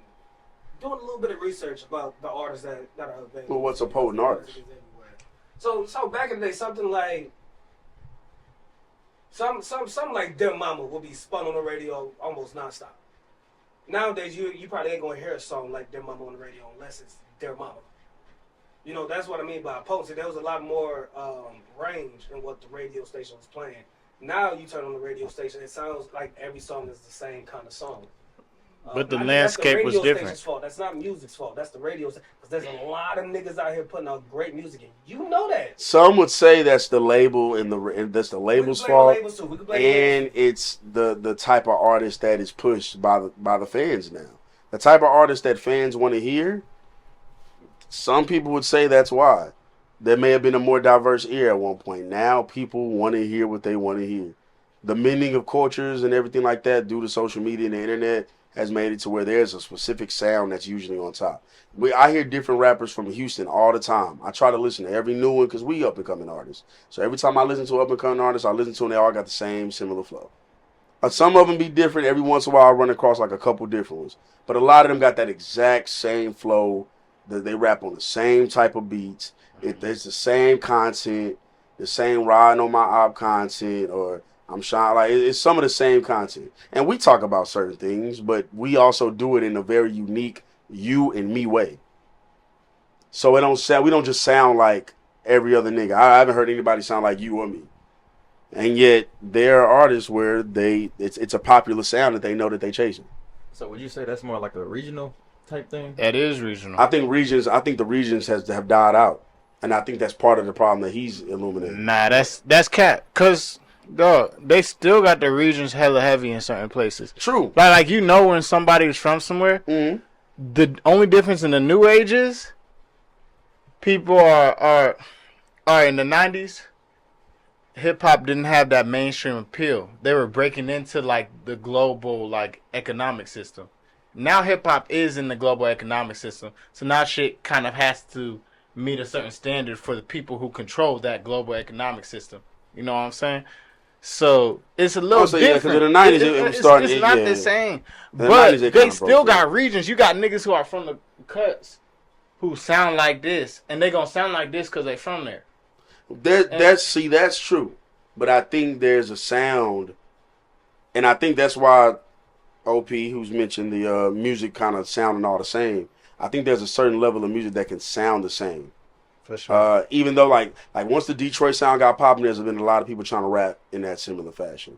[SPEAKER 2] doing a little bit of research about the artists that are available.
[SPEAKER 1] Well, what's a potent artist?
[SPEAKER 2] So back in the day, something like something like Dear Mama will be spun on the radio almost nonstop. Nowadays, you probably ain't gonna hear a song like Dear Mama on the radio unless it's Dear Mama. You know, that's what I mean by potency. There was a lot more range in what the radio station was playing. Now you turn on the radio station, it sounds like every song is the same kind of song.
[SPEAKER 3] But the landscape was different.
[SPEAKER 2] Fault. That's not music's fault. That's the radio station. Because there's a lot of niggas out here putting out great music, and you know that.
[SPEAKER 1] Some would say that's the label and that's the label's fault, and it's the type of artist that is pushed by the fans now. The type of artist that fans want to hear. Some people would say that's why. There may have been a more diverse era at one point. Now people want to hear what they want to hear. The mending of cultures and everything like that due to social media and the internet has made it to where there's a specific sound that's usually on top. I hear different rappers from Houston all the time. I try to listen to every new one because we up and coming artists. So every time I listen to an up and coming artist, I listen to them, they all got the same similar flow. Some of them be different. Every once in a while I run across like a couple different ones. But a lot of them got that exact same flow. They rap on the same type of beats. It's the same content, the same riding on my op content, or I'm shy. Like, it's some of the same content. And we talk about certain things, but we also do it in a very unique you and me way. So we don't just sound like every other nigga. I haven't heard anybody sound like you or me. And yet there are artists where it's a popular sound that they know that they chasing.
[SPEAKER 6] So would you say that's more like a regional type thing?
[SPEAKER 3] That is regional.
[SPEAKER 1] I think the regions have died out. And I think that's part of the problem that he's illuminating.
[SPEAKER 3] Nah, that's cap. Cause dog, they still got the regions hella heavy in certain places.
[SPEAKER 1] True.
[SPEAKER 3] Like you know when somebody's from somewhere.
[SPEAKER 1] Mm-hmm.
[SPEAKER 3] The only difference in the new ages, people are in the 90s. Hip hop didn't have that mainstream appeal. They were breaking into like the global like economic system. Now hip hop is in the global economic system, so now shit kind of has to meet a certain standard for the people who control that global economic system. You know what I'm saying? So it's a little different. Yeah, because in the 90s it was starting. It's not the same. But they still got regions. You got niggas who are from the cuts who sound like this, and they gonna sound like this because they from there.
[SPEAKER 1] That's true. But I think there's a sound, and I think that's why OP, who's mentioned the music kind of sounding all the same, I think there's a certain level of music that can sound the same.
[SPEAKER 3] For sure.
[SPEAKER 1] Even though like once the Detroit sound got popping, there's been a lot of people trying to rap in that similar fashion.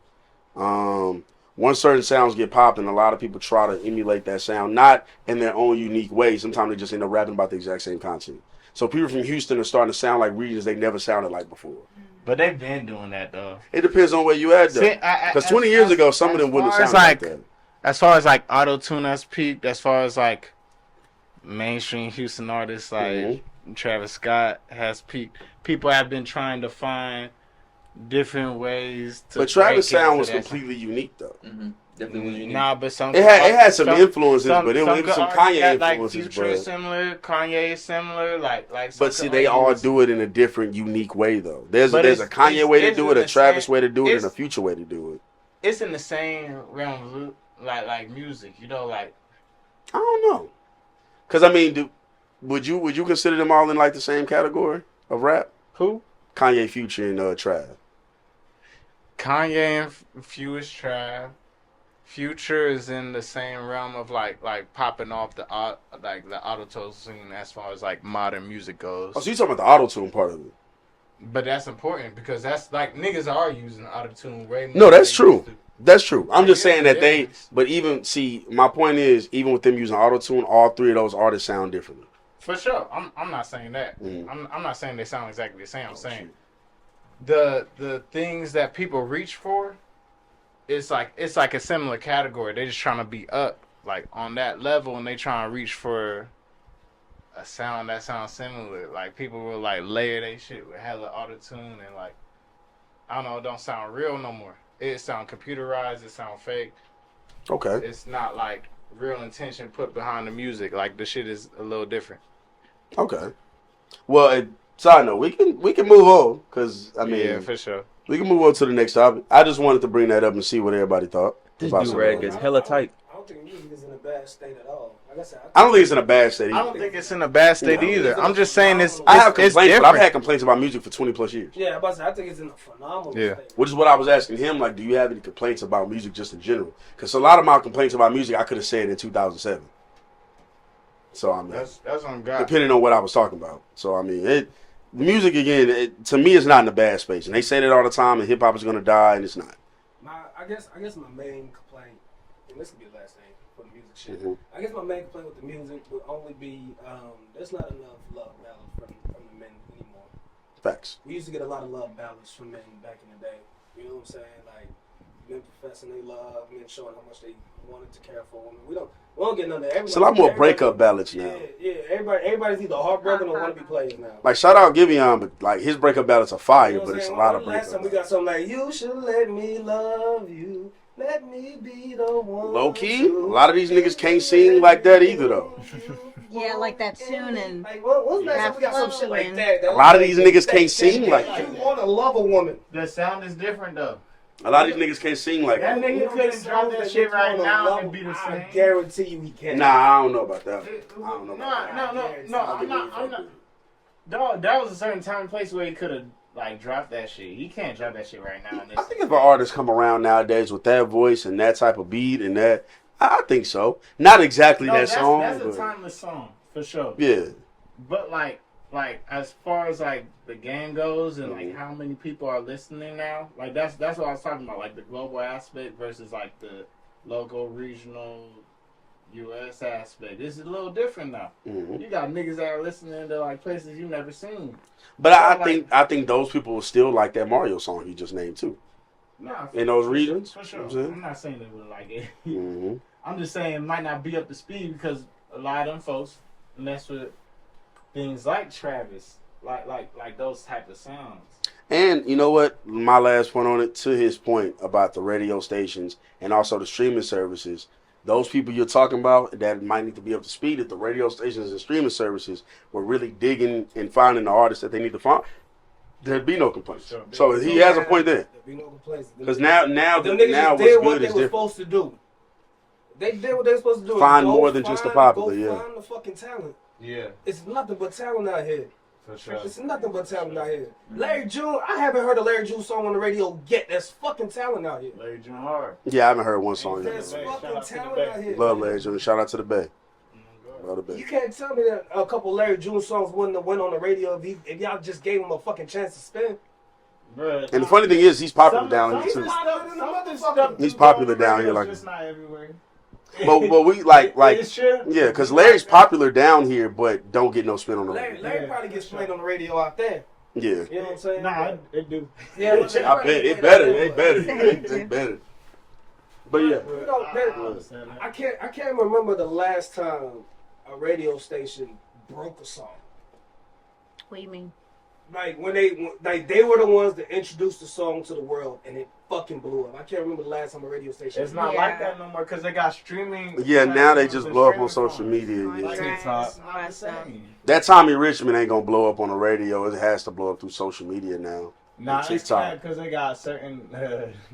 [SPEAKER 1] Once certain sounds get popping, a lot of people try to emulate that sound, not in their own unique way. Sometimes they just end up rapping about the exact same content. So people from Houston are starting to sound like regions they never sounded like before.
[SPEAKER 3] But they've been doing that though.
[SPEAKER 1] It depends on where you at though. Because 20 years ago, some of them wouldn't sound like that.
[SPEAKER 3] As far as like auto-tune has peaked, as far as like mainstream Houston artists like Travis Scott has peaked, people have been trying to find different ways to.
[SPEAKER 1] But Travis' sound was completely unique though.
[SPEAKER 6] Definitely was unique.
[SPEAKER 3] Nah, but some
[SPEAKER 1] it had some influences, but it was some Kanye
[SPEAKER 3] like
[SPEAKER 1] influences.
[SPEAKER 3] Future is similar, Kanye is similar, like.
[SPEAKER 1] But see, they all do it in a different, unique way though. There's a Kanye way to do it, a Travis way to do it, and a Future way to do it.
[SPEAKER 3] It's in the same realm, like music, you know, like.
[SPEAKER 1] I don't know, cause I mean, would you consider them all in like the same category of rap?
[SPEAKER 3] Who?
[SPEAKER 1] Kanye, Future, and Trav.
[SPEAKER 3] Kanye and Trav. Future is in the same realm of like popping off the auto-tune scene as far as like modern music goes.
[SPEAKER 1] Oh, so you talking about the auto-tune part of it?
[SPEAKER 3] But that's important because that's like niggas are using auto-tune way more.
[SPEAKER 1] No, that's true. That's true. I'm just saying that they. But even my point is, even with them using auto-tune, all three of those artists sound differently.
[SPEAKER 3] For sure, I'm not saying that. I'm not saying they sound exactly the same. I'm saying the things that people reach for. It's like a similar category. They're just trying to be up like on that level, and they trying to reach for a sound that sounds similar. Like people will like layer their shit with hella auto tune and like I don't know, it don't sound real no more. It sound computerized. It sound fake.
[SPEAKER 1] Okay.
[SPEAKER 3] It's not like real intention put behind the music. Like the shit is a little different.
[SPEAKER 1] Okay. Well, side note, we can move on because I mean,
[SPEAKER 3] yeah, for sure.
[SPEAKER 1] We can move on to the next topic. I just wanted to bring that up and see what everybody thought.
[SPEAKER 6] This do-rag is hella tight.
[SPEAKER 2] I don't think music is in a bad state at all. Like I said,
[SPEAKER 1] I don't think it's in a bad state either.
[SPEAKER 3] I don't think it's in a bad state either. I'm just saying
[SPEAKER 1] I have complaints, but I've had complaints about music for 20 plus years.
[SPEAKER 2] Yeah, but I think it's in a phenomenal state.
[SPEAKER 1] Which is what I was asking him. Like, do you have any complaints about music just in general? Because a lot of my complaints about music I could have said in 2007. So I mean,
[SPEAKER 3] that's on God.
[SPEAKER 1] Depending on what I was talking about. So I mean, music again, to me, is not in a bad space, and they say that all the time. And hip hop is gonna die, and it's not.
[SPEAKER 2] I guess my main complaint, and this could be the last thing for the music shit. I guess my main complaint with the music would only be there's not enough love ballads from the men anymore.
[SPEAKER 1] Facts.
[SPEAKER 2] We used to get a lot of love ballads from men back in the day. You know what I'm saying? Like men professing they love, men showing how much they wanted to care for women. We don't get none of that.
[SPEAKER 1] It's a lot more breakup ballads now.
[SPEAKER 2] Yeah. Everybody's either heartbroken or want to be players now.
[SPEAKER 1] Like shout out Giveon, but like his breakup ballads are fire,
[SPEAKER 2] You know
[SPEAKER 1] but it's a
[SPEAKER 2] saying?
[SPEAKER 1] lot of
[SPEAKER 2] Last time
[SPEAKER 1] breakup.
[SPEAKER 2] we got something like "You should let me love you, let me be the one."
[SPEAKER 1] Low key, a lot of these niggas can't sing like that either though.
[SPEAKER 8] Yeah, like that tune and
[SPEAKER 2] like what's last time we got some shit like that?
[SPEAKER 1] A lot of these niggas can't sing like that.
[SPEAKER 2] You want to love a woman.
[SPEAKER 3] The sound is different though.
[SPEAKER 1] A lot of these niggas can't sing like
[SPEAKER 3] That
[SPEAKER 1] that.
[SPEAKER 3] nigga couldn't drop that shit right now and be the
[SPEAKER 2] I
[SPEAKER 3] same.
[SPEAKER 2] guarantee you he can.
[SPEAKER 1] Nah, I don't know about that. I don't know about that.
[SPEAKER 3] No, I'm not. Dog, that was a certain time and place where he could have like dropped that shit. He can't drop that shit right now.
[SPEAKER 1] I think if an artist come around nowadays with that voice and that type of beat and that, I think so. Not exactly that song.
[SPEAKER 3] That's
[SPEAKER 1] but
[SPEAKER 3] a timeless song for sure.
[SPEAKER 1] yeah.
[SPEAKER 3] But like as far as like the game goes and like how many people are listening now, like that's what I was talking about, like the global aspect versus like the local, regional, U.S. aspect. It's a little different now. You got niggas that are listening to like places you've never seen.
[SPEAKER 1] But I think those people will still like that Mario song you just named too.
[SPEAKER 3] Nah,
[SPEAKER 1] in those regions.
[SPEAKER 3] For sure.
[SPEAKER 1] You know
[SPEAKER 3] I'm not saying they would like it.
[SPEAKER 1] Mm-hmm.
[SPEAKER 3] I'm just saying it might not be up to speed because a lot of them folks mess with things like Travis, like those type of sounds.
[SPEAKER 1] And you know what? My last point on it, to his point about the radio stations and also the streaming services, those people you're talking about that might need to be up to speed at the radio stations and streaming services were really digging and finding the artists that they need to find. There'd be no complaints.
[SPEAKER 2] Sure.
[SPEAKER 1] So he has a point there.
[SPEAKER 2] There'd be no complaints.
[SPEAKER 1] Because now
[SPEAKER 2] them niggas
[SPEAKER 1] now
[SPEAKER 2] just did
[SPEAKER 1] what's
[SPEAKER 2] what
[SPEAKER 1] good
[SPEAKER 2] they
[SPEAKER 1] is
[SPEAKER 2] were
[SPEAKER 1] different.
[SPEAKER 2] supposed to do. They did what they were supposed to do.
[SPEAKER 1] Find
[SPEAKER 2] Go
[SPEAKER 1] more than just the popular, yeah.
[SPEAKER 2] Go find the fucking talent.
[SPEAKER 3] Yeah.
[SPEAKER 2] It's nothing but talent out here.
[SPEAKER 3] For sure.
[SPEAKER 2] It's nothing but talent out here. Larry June, I haven't heard a Larry June song on the radio yet. There's fucking talent out here.
[SPEAKER 3] Larry June hard.
[SPEAKER 1] Yeah, I haven't heard one song yet.
[SPEAKER 2] There's fucking talent out here.
[SPEAKER 1] Love Larry June. Shout out to the Bay.
[SPEAKER 2] You can't tell me that a couple Larry June songs wouldn't have went on the radio if y'all just gave him a fucking chance to spin.
[SPEAKER 3] Bruh,
[SPEAKER 1] And the funny thing is, he's popular down here too. He's popular down here, like.
[SPEAKER 3] Just not everywhere.
[SPEAKER 1] But we like
[SPEAKER 3] It's true.
[SPEAKER 1] yeah, because Larry's popular down here, but don't get no spin on the radio.
[SPEAKER 2] Larry probably gets played on the radio out there.
[SPEAKER 1] Yeah,
[SPEAKER 2] You know what I'm saying?
[SPEAKER 3] Nah, it do.
[SPEAKER 2] Yeah,
[SPEAKER 1] I bet it better. It better. But yeah,
[SPEAKER 2] You know, I can't remember the last time a radio station broke a song.
[SPEAKER 4] What do you mean?
[SPEAKER 2] Like when they were the ones that introduced the song to the world, and it fucking blew up. I can't remember the last time a radio station.
[SPEAKER 3] It's not
[SPEAKER 4] Yeah.
[SPEAKER 3] like that no more because they got streaming.
[SPEAKER 1] yeah. Now they just
[SPEAKER 3] platforms
[SPEAKER 1] blow up
[SPEAKER 3] and
[SPEAKER 1] on social
[SPEAKER 3] streaming
[SPEAKER 1] media.
[SPEAKER 4] On
[SPEAKER 1] Yeah.
[SPEAKER 4] Drags,
[SPEAKER 3] TikTok.
[SPEAKER 4] all that stuff.
[SPEAKER 1] That Tommy Richmond ain't gonna blow up on the radio. It has to blow up through social media now.
[SPEAKER 3] Nah, it's
[SPEAKER 1] TikTok.
[SPEAKER 3] not because they got certain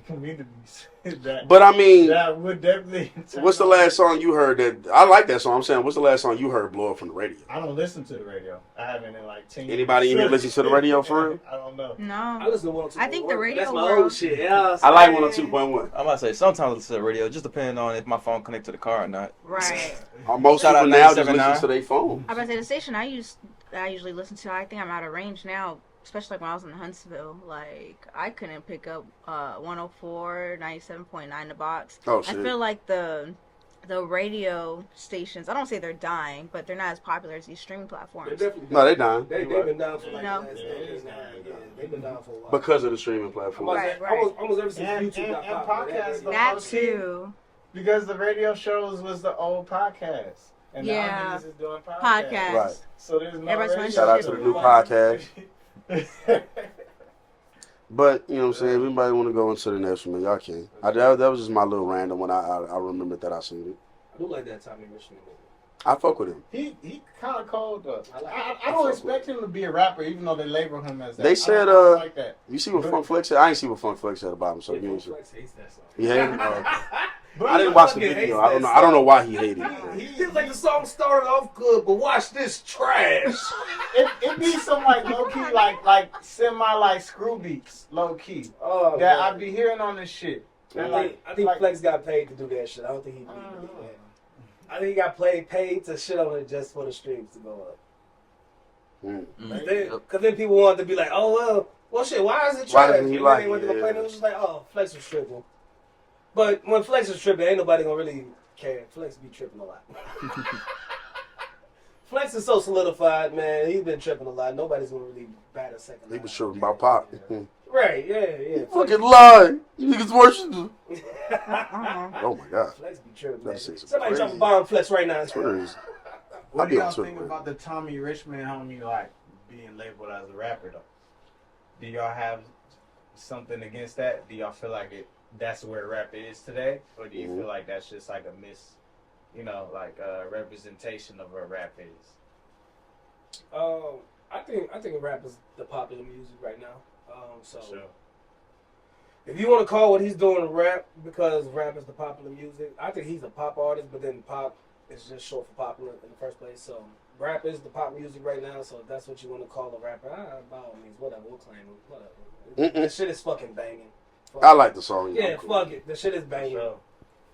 [SPEAKER 3] communities that.
[SPEAKER 1] But I mean,
[SPEAKER 3] that would definitely.
[SPEAKER 1] what's the last song you heard that I like that song? I'm saying, what's the last song you heard blow up from the radio?
[SPEAKER 3] I don't listen to the radio. I haven't in like 10 years.
[SPEAKER 1] Anybody in here listen to the radio for real?
[SPEAKER 3] I don't know.
[SPEAKER 2] I
[SPEAKER 4] No.
[SPEAKER 2] listen to 102.1.
[SPEAKER 4] I think the radio
[SPEAKER 2] That's my
[SPEAKER 4] world-
[SPEAKER 2] old shit. Yeah,
[SPEAKER 1] I like 102.1.
[SPEAKER 6] I'm about to say sometimes I listen to the radio, just depending on if my phone connected to the car or not.
[SPEAKER 4] Right.
[SPEAKER 1] Most
[SPEAKER 6] Shout out
[SPEAKER 1] people now just
[SPEAKER 6] 97.9.
[SPEAKER 1] listen to their phone.
[SPEAKER 4] I was about to say the station I usually listen to. I think I'm out of range now, especially when I was in Huntsville. Like I couldn't pick up 104, 97.9 the box.
[SPEAKER 1] Oh
[SPEAKER 4] I
[SPEAKER 1] shit.
[SPEAKER 4] feel like the radio stations. I don't say they're dying, but they're not as popular as these streaming
[SPEAKER 2] They're
[SPEAKER 4] platforms.
[SPEAKER 2] definitely
[SPEAKER 1] No, they dying
[SPEAKER 2] they've been down for like
[SPEAKER 4] No.
[SPEAKER 2] the last decade now. Yeah, they've been down for a while.
[SPEAKER 1] because of the streaming
[SPEAKER 2] I'm
[SPEAKER 1] platform.
[SPEAKER 2] about to say,
[SPEAKER 4] Right.
[SPEAKER 2] almost ever since
[SPEAKER 3] And
[SPEAKER 2] YouTube got popular.
[SPEAKER 3] podcasts, though.
[SPEAKER 4] That too.
[SPEAKER 3] Because the radio shows was the old podcast. And
[SPEAKER 4] Yeah.
[SPEAKER 3] now niggas is doing podcasts.
[SPEAKER 4] Podcasts.
[SPEAKER 1] Right.
[SPEAKER 3] So there's no
[SPEAKER 4] Everybody's
[SPEAKER 3] radio
[SPEAKER 1] Shout out to the new podcast.
[SPEAKER 3] podcast.
[SPEAKER 1] But you know what I'm saying. If anybody want to go into the next one, y'all can. That was just my little random one. I remembered that I seen it.
[SPEAKER 2] I do like that Tommy Richmond movie.
[SPEAKER 1] I fuck with him.
[SPEAKER 3] He kind of cold though.
[SPEAKER 2] I like-
[SPEAKER 3] I don't expect him to be a rapper, even though they label him as that.
[SPEAKER 1] They said,
[SPEAKER 3] I don't like that.
[SPEAKER 1] You see what Funk Flex said? I ain't see what Funk Flex said about him. So you ain't sure.
[SPEAKER 2] Flex hates that song.
[SPEAKER 1] He hated it.
[SPEAKER 3] But
[SPEAKER 1] I didn't watch the
[SPEAKER 2] fucking
[SPEAKER 1] video.
[SPEAKER 2] hates
[SPEAKER 1] I don't know.
[SPEAKER 2] that
[SPEAKER 1] I don't know why he hated it.
[SPEAKER 2] He was like the song started off good, but watch this trash.
[SPEAKER 3] It be some like low key, like semi like screw beats, low key
[SPEAKER 2] Oh,
[SPEAKER 3] that
[SPEAKER 2] man.
[SPEAKER 3] I be hearing on this shit. And
[SPEAKER 2] I think
[SPEAKER 3] like,
[SPEAKER 2] Flex got paid to do that shit. I don't think he did that. I think he got paid to shit on it just for the streams to go up.
[SPEAKER 1] Mm.
[SPEAKER 2] Because then people wanted to be like, oh, well shit, why is it
[SPEAKER 1] Why
[SPEAKER 2] trash?
[SPEAKER 1] doesn't he
[SPEAKER 2] And then
[SPEAKER 1] like
[SPEAKER 2] they went
[SPEAKER 1] it?
[SPEAKER 2] to complain, it was just like, oh, Flex was tripping. But when Flex is tripping, ain't nobody gonna really care. Flex be tripping a lot. Flex is so solidified, man. He's been tripping a lot. Nobody's gonna really bat a second.
[SPEAKER 1] He was tripping about Pop.
[SPEAKER 2] Right, yeah.
[SPEAKER 1] Fucking lie. You niggas worship.
[SPEAKER 4] Uh-uh.
[SPEAKER 1] Oh my god.
[SPEAKER 2] Flex be tripping, man.
[SPEAKER 1] That's some
[SPEAKER 2] Somebody
[SPEAKER 1] crazy-
[SPEAKER 2] drop a bomb Flex right now.
[SPEAKER 1] Twitter is.
[SPEAKER 3] what
[SPEAKER 1] I'll
[SPEAKER 3] do
[SPEAKER 1] be on
[SPEAKER 3] y'all
[SPEAKER 1] Twitter,
[SPEAKER 3] think
[SPEAKER 1] man.
[SPEAKER 3] about the Tommy Richmond homie like being labeled as a rapper though? Do y'all have something against that? Do y'all feel like that's where rap is today, or do you feel like that's just like a representation of where rap is?
[SPEAKER 2] I think rap is the popular music right now. So
[SPEAKER 3] Sure.
[SPEAKER 2] if you want to call what he's doing rap, because rap is the popular music, I think he's a pop artist, but then pop is just short for popular in the first place. So rap is the pop music right now. So if that's what you want to call a rapper, by all means, whatever, we'll claim him. Whatever. The shit is fucking banging. Fuck
[SPEAKER 1] I
[SPEAKER 2] it.
[SPEAKER 1] like the song.
[SPEAKER 2] Yeah,
[SPEAKER 1] cool.
[SPEAKER 2] fuck it. The shit is banging.
[SPEAKER 3] Sure.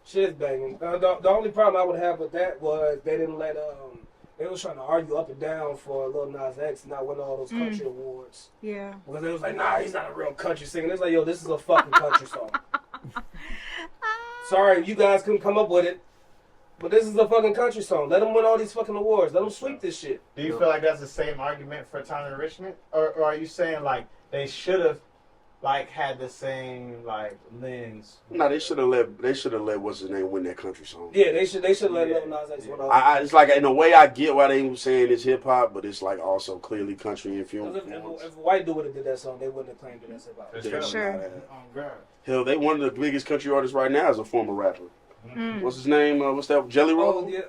[SPEAKER 2] Shit is banging. The only problem I would have with that was they didn't let they was trying to argue up and down for Lil Nas X not winning all those country awards.
[SPEAKER 4] Yeah.
[SPEAKER 2] Because they was like, nah, he's not a real country singer. It's like, yo, this is a fucking country song. Sorry, you guys couldn't come up with it. But this is a fucking country song. Let him win all these fucking awards. Let him sweep this shit.
[SPEAKER 3] Do you feel like that's the same argument for Tommy Richmond, or are you saying like they should have like had the same like lens?
[SPEAKER 1] No, they should have let what's his name win that country song.
[SPEAKER 2] Yeah, they should let Lil Nas X win all
[SPEAKER 1] It's like in a way I get why they ain't saying it's hip hop, but it's like also clearly country influence.
[SPEAKER 2] If a white dude would have did that song, they wouldn't have claimed it as hip hop.
[SPEAKER 3] For
[SPEAKER 4] Sure.
[SPEAKER 3] Oh God.
[SPEAKER 1] Hell, they one of the biggest country artists right now is a former rapper. What's his name? What's that? Jelly Roll?
[SPEAKER 2] Oh, yeah.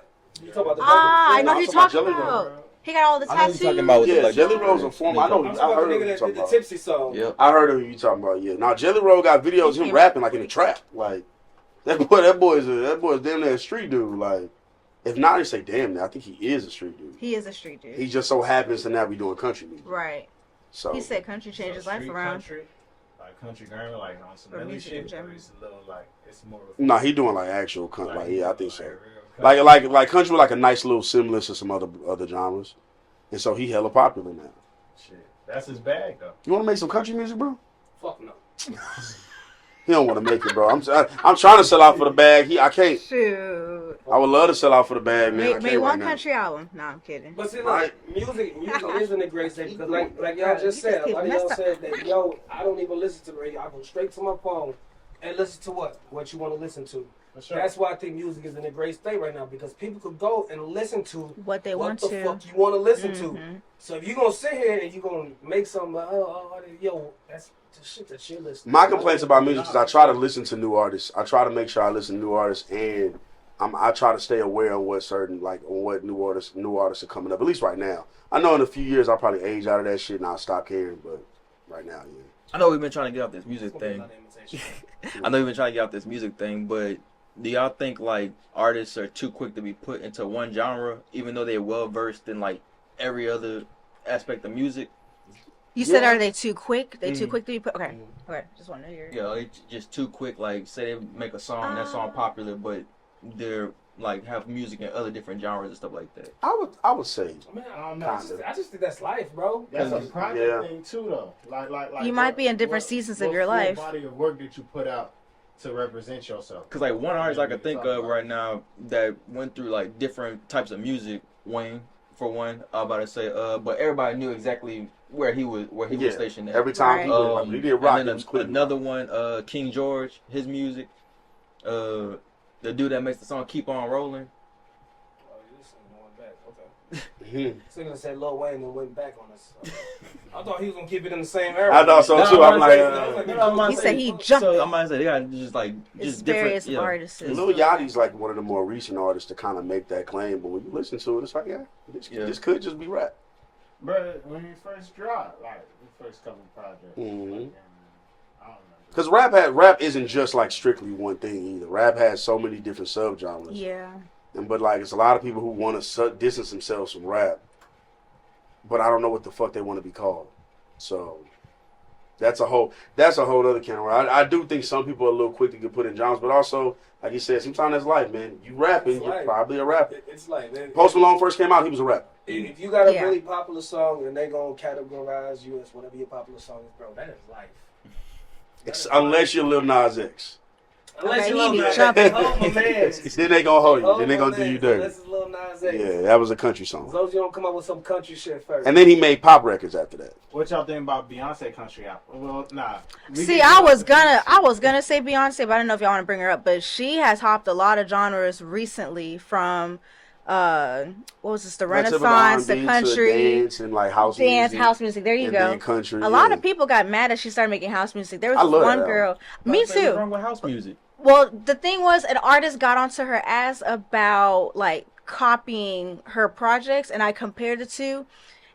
[SPEAKER 2] You talking about the
[SPEAKER 4] I know
[SPEAKER 1] I'm
[SPEAKER 4] who you're
[SPEAKER 1] talking
[SPEAKER 4] talking
[SPEAKER 1] about Jelly
[SPEAKER 4] about. He got all the
[SPEAKER 6] I know
[SPEAKER 4] tattoos.
[SPEAKER 6] you're talking about with
[SPEAKER 1] Yeah,
[SPEAKER 6] the,
[SPEAKER 1] Jelly Roll's a former. I know.
[SPEAKER 2] I'm
[SPEAKER 1] I
[SPEAKER 2] talking about
[SPEAKER 1] heard
[SPEAKER 2] the
[SPEAKER 1] of who you
[SPEAKER 2] nigga that
[SPEAKER 1] talking
[SPEAKER 2] did the
[SPEAKER 1] about.
[SPEAKER 2] Tipsy song.
[SPEAKER 6] Yep.
[SPEAKER 1] I heard of who you talking about. Yeah. Now Jelly Roll got videos of him rapping like in the trap. Like that boy's damn near a street dude. Like if not, they say damn near. I think he is a street dude.
[SPEAKER 4] He is a street dude.
[SPEAKER 1] He just so happens to now be doing country music.
[SPEAKER 4] Right.
[SPEAKER 1] So
[SPEAKER 4] He said country changed his life
[SPEAKER 3] Street
[SPEAKER 4] around.
[SPEAKER 3] country,
[SPEAKER 5] like country grammar, like on some
[SPEAKER 4] Or
[SPEAKER 5] Millie
[SPEAKER 4] music in
[SPEAKER 5] shit, or
[SPEAKER 4] general.
[SPEAKER 5] it's a little like it's more. Of
[SPEAKER 1] Nah, he doing like actual country. Like, yeah, I think so.
[SPEAKER 5] real
[SPEAKER 1] Like country with like a nice little semblance to some other genres, and so he hella popular now.
[SPEAKER 5] shit. That's his bag though.
[SPEAKER 1] You want to make some country music, bro?
[SPEAKER 2] Fuck no.
[SPEAKER 1] He don't want to make it, bro. I'm trying to sell out for the bag. I can't.
[SPEAKER 4] Shoot.
[SPEAKER 1] I would love to sell out for the bag, man. I can't
[SPEAKER 4] Made one
[SPEAKER 1] right now.
[SPEAKER 4] country album. No, I'm kidding.
[SPEAKER 2] But see,
[SPEAKER 1] Right.
[SPEAKER 2] look, music isn't a great thing because, like y'all just said, a lot of y'all said that, yo, I don't even listen to the radio. I go straight to my phone and listen to what you want to listen to.
[SPEAKER 5] For sure.
[SPEAKER 2] That's why I think music is in a great state right now because people could go and listen to
[SPEAKER 4] What they want
[SPEAKER 2] the
[SPEAKER 4] to.
[SPEAKER 2] fuck you want to listen to.
[SPEAKER 4] Mhm.
[SPEAKER 2] So if you're gonna sit here and you're gonna make something like, yo, that's the shit that you're listening.
[SPEAKER 1] My complaints about music is I try to listen to new artists. I try to make sure I listen to new artists, and I try to stay aware of what new artists are coming up. At least right now. I know in a few years I'll probably age out of that shit and I'll stop caring. But right now, yeah.
[SPEAKER 6] I know we've been trying to get off this music thing. I know we've been trying to get off this music thing, but do y'all think like artists are too quick to be put into one genre, even though they're well versed in like every other aspect of music?
[SPEAKER 4] You said,
[SPEAKER 1] Yeah.
[SPEAKER 4] are they too quick? They too quick to be put? Okay. Okay. Just want to hear.
[SPEAKER 6] Yeah, they just too quick. Like, say they make a song, that song popular, but they're like have music in other different genres and stuff like that.
[SPEAKER 1] I would say.
[SPEAKER 2] Man,
[SPEAKER 5] I don't know.
[SPEAKER 2] I just think that's life, bro.
[SPEAKER 5] That's a project
[SPEAKER 1] Yeah.
[SPEAKER 5] thing too, though. Like
[SPEAKER 4] You might be in different seasons of your life.
[SPEAKER 5] What body of work did you put out to represent yourself?
[SPEAKER 6] Cause like one artist I could think of right now that went through like different types of music, Wayne for one. I was about to say, but everybody knew exactly where he was stationed at.
[SPEAKER 1] Every time
[SPEAKER 4] Right.
[SPEAKER 1] he did rock,
[SPEAKER 6] and
[SPEAKER 1] it
[SPEAKER 6] then
[SPEAKER 1] was clear.
[SPEAKER 6] another one, King George, his music. The dude that makes the song "Keep On Rolling."
[SPEAKER 2] Oh, this is going back. Okay.
[SPEAKER 1] Mhm.
[SPEAKER 2] Singing said Lil Wayne and went back on us. I thought he was gonna keep it in the same era.
[SPEAKER 1] I thought so
[SPEAKER 6] No,
[SPEAKER 1] too. I'm like,
[SPEAKER 4] He said he jumped.
[SPEAKER 6] So I'm gonna say they got just
[SPEAKER 4] It's
[SPEAKER 6] different.
[SPEAKER 4] various
[SPEAKER 6] Yeah.
[SPEAKER 4] artists.
[SPEAKER 1] Lil Yachty's like one of the more recent artists to kind of make that claim, but when you listen to it, it's like, this could just be rap.
[SPEAKER 5] But when you first dropped, like the first couple projects,
[SPEAKER 1] Mhm.
[SPEAKER 5] like, I don't know.
[SPEAKER 1] Because rap isn't just like strictly one thing either. Rap has so many different subgenres.
[SPEAKER 4] Yeah.
[SPEAKER 1] But like, it's a lot of people who want to distance themselves from rap, but I don't know what the fuck they want to be called. So that's a whole other can of worms. I do think some people are a little quick to get put in genres, but also, like you said, sometimes that's life, man. You rapping, you're probably a rapper.
[SPEAKER 2] It's like, man,
[SPEAKER 1] Post Malone first came out, he was a rapper.
[SPEAKER 2] if you got a
[SPEAKER 4] Yeah.
[SPEAKER 2] really popular song and they gonna categorize you as whatever your popular song is, bro, that is life.
[SPEAKER 1] Unless you're Lil Nas X.
[SPEAKER 2] Unless
[SPEAKER 4] Okay,
[SPEAKER 2] you
[SPEAKER 4] he
[SPEAKER 2] love
[SPEAKER 4] be
[SPEAKER 2] that.
[SPEAKER 4] jumping.
[SPEAKER 2] Oh, my man.
[SPEAKER 1] Then they gonna hold you. Then they gonna do you dirty.
[SPEAKER 2] Unless it's Lil Nas X.
[SPEAKER 1] Yeah, that was a country
[SPEAKER 2] As
[SPEAKER 1] song.
[SPEAKER 2] long as you don't come up with some country shit first.
[SPEAKER 1] And then he made pop records after that.
[SPEAKER 5] What y'all think about Beyonce country album? Well, nah.
[SPEAKER 4] See, I was gonna say Beyonce, but I don't know if y'all want to bring her up. But she has hopped a lot of genres recently from, what was this? The Renaissance, the country,
[SPEAKER 1] dance and like house music.
[SPEAKER 4] house music. There you
[SPEAKER 1] and
[SPEAKER 4] go.
[SPEAKER 1] then country.
[SPEAKER 4] A lot of people got mad that she started making house music. There was
[SPEAKER 1] I
[SPEAKER 4] this
[SPEAKER 1] love
[SPEAKER 4] one
[SPEAKER 1] that
[SPEAKER 4] girl.
[SPEAKER 6] What's
[SPEAKER 4] Me too.
[SPEAKER 6] wrong with house music?
[SPEAKER 4] Well, the thing was, an artist got onto her ass about like copying her projects, and I compared the two,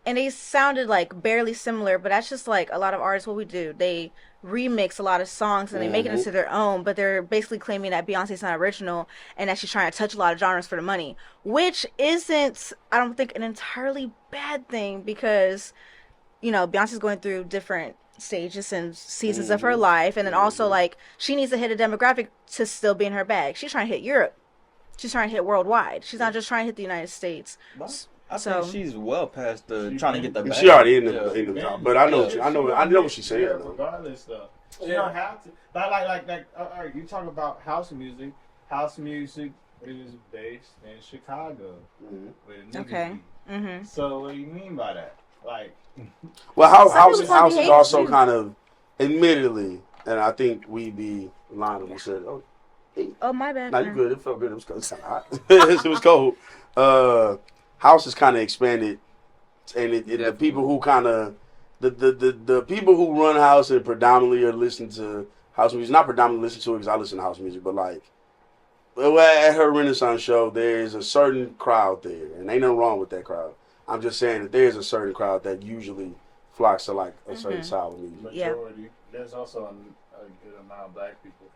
[SPEAKER 4] and they sounded like barely similar. But that's just like a lot of artists. What we do, they remix a lot of songs and they make it into their own. But they're basically claiming that Beyonce's not original and that she's trying to touch a lot of genres for the money, which isn't, I don't think, an entirely bad thing because, you know, Beyonce's going through different stages and seasons of her life, and then also like she needs to hit a demographic to still be in her bag. She's trying to hit Europe, she's trying to hit worldwide, she's not just trying to hit the United States.
[SPEAKER 6] I
[SPEAKER 4] So-
[SPEAKER 6] think she's well past the trying to get the bag.
[SPEAKER 1] She already in the
[SPEAKER 6] Yeah.
[SPEAKER 1] in the job, but I know what she's saying.
[SPEAKER 5] Yeah,
[SPEAKER 1] though.
[SPEAKER 5] regardless, though. You don't have to. Like, all right, you talk about house music. House music is based in Chicago. Where the niggas
[SPEAKER 4] Okay.
[SPEAKER 5] be.
[SPEAKER 4] Mm-hmm.
[SPEAKER 5] So what do you mean by that? Like,
[SPEAKER 1] Well,
[SPEAKER 4] Some
[SPEAKER 1] house
[SPEAKER 4] people call me
[SPEAKER 1] is
[SPEAKER 4] haters,
[SPEAKER 1] also
[SPEAKER 4] too.
[SPEAKER 1] kind of, admittedly, and I think we be lying when we said, "Oh,
[SPEAKER 4] Oh, my bad.
[SPEAKER 1] no, you
[SPEAKER 4] friend.
[SPEAKER 1] good." It felt good. It was kind of hot. It was cold. House is kind of expanded, and the people who kind of the people who run house and predominantly are listening to house music. Not predominantly listen to it because I listen to house music, but like. Well, at her Renaissance show, there's a certain crowd there, and ain't nothing wrong with that crowd. I'm just saying that there's a certain crowd that usually flocks to like a certain style of music.
[SPEAKER 5] majority. There's also a good amount of black people.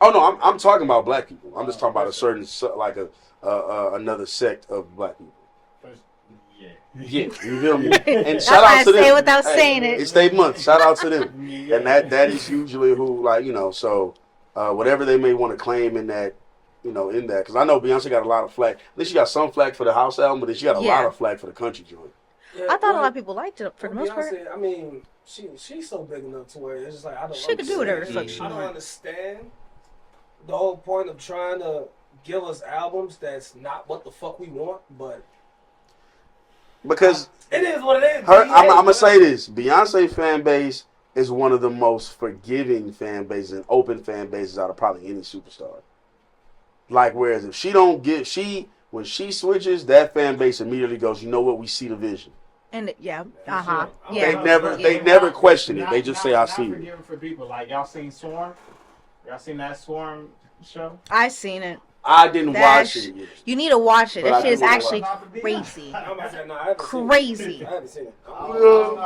[SPEAKER 1] Oh no, I'm talking about black people. I'm just talking about a certain like another sect of black people.
[SPEAKER 5] First, yeah.
[SPEAKER 1] Yeah, you feel me? And
[SPEAKER 4] That's
[SPEAKER 1] shout
[SPEAKER 4] why
[SPEAKER 1] out
[SPEAKER 4] I
[SPEAKER 1] to them.
[SPEAKER 4] say it without saying it.
[SPEAKER 1] It's their month. Shout out to them. And that is usually who, like, you know, so whatever they may want to claim in that, you know, in that. Because I know Beyonce got a lot of flack. At least she got some flack for the house album, but then she got a lot of flack for the country joint.
[SPEAKER 2] Yeah,
[SPEAKER 4] I thought a lot of people liked it for the most
[SPEAKER 2] Beyonce,
[SPEAKER 4] part.
[SPEAKER 2] I mean, she's so big enough to where it's just like I don't.
[SPEAKER 4] She could do whatever the fuck she
[SPEAKER 2] I don't
[SPEAKER 4] wants.
[SPEAKER 2] understand the whole point of trying to give us albums that's not what the fuck we want, but
[SPEAKER 1] Because
[SPEAKER 2] it is what it is.
[SPEAKER 1] I'm gonna say this: Beyonce fan base is one of the most forgiving fan bases and open fan bases out of probably any superstar. Like, whereas if she don't get when she switches, that fan base immediately goes, you know what, we see the vision.
[SPEAKER 4] And yeah,
[SPEAKER 2] Yeah.
[SPEAKER 1] They never question it. They just say, I see it.
[SPEAKER 5] Forgiving for people like y'all seen Swarm. Y'all seen that Swarm show?
[SPEAKER 4] I seen it.
[SPEAKER 1] I didn't watch it yet.
[SPEAKER 4] You need to watch it.
[SPEAKER 1] But
[SPEAKER 4] That
[SPEAKER 1] I
[SPEAKER 4] shit is
[SPEAKER 1] do wanna
[SPEAKER 4] actually
[SPEAKER 5] watch it.
[SPEAKER 4] crazy.
[SPEAKER 2] I'm about to say, no, I haven't seen
[SPEAKER 4] Crazy.
[SPEAKER 2] it. I haven't seen it.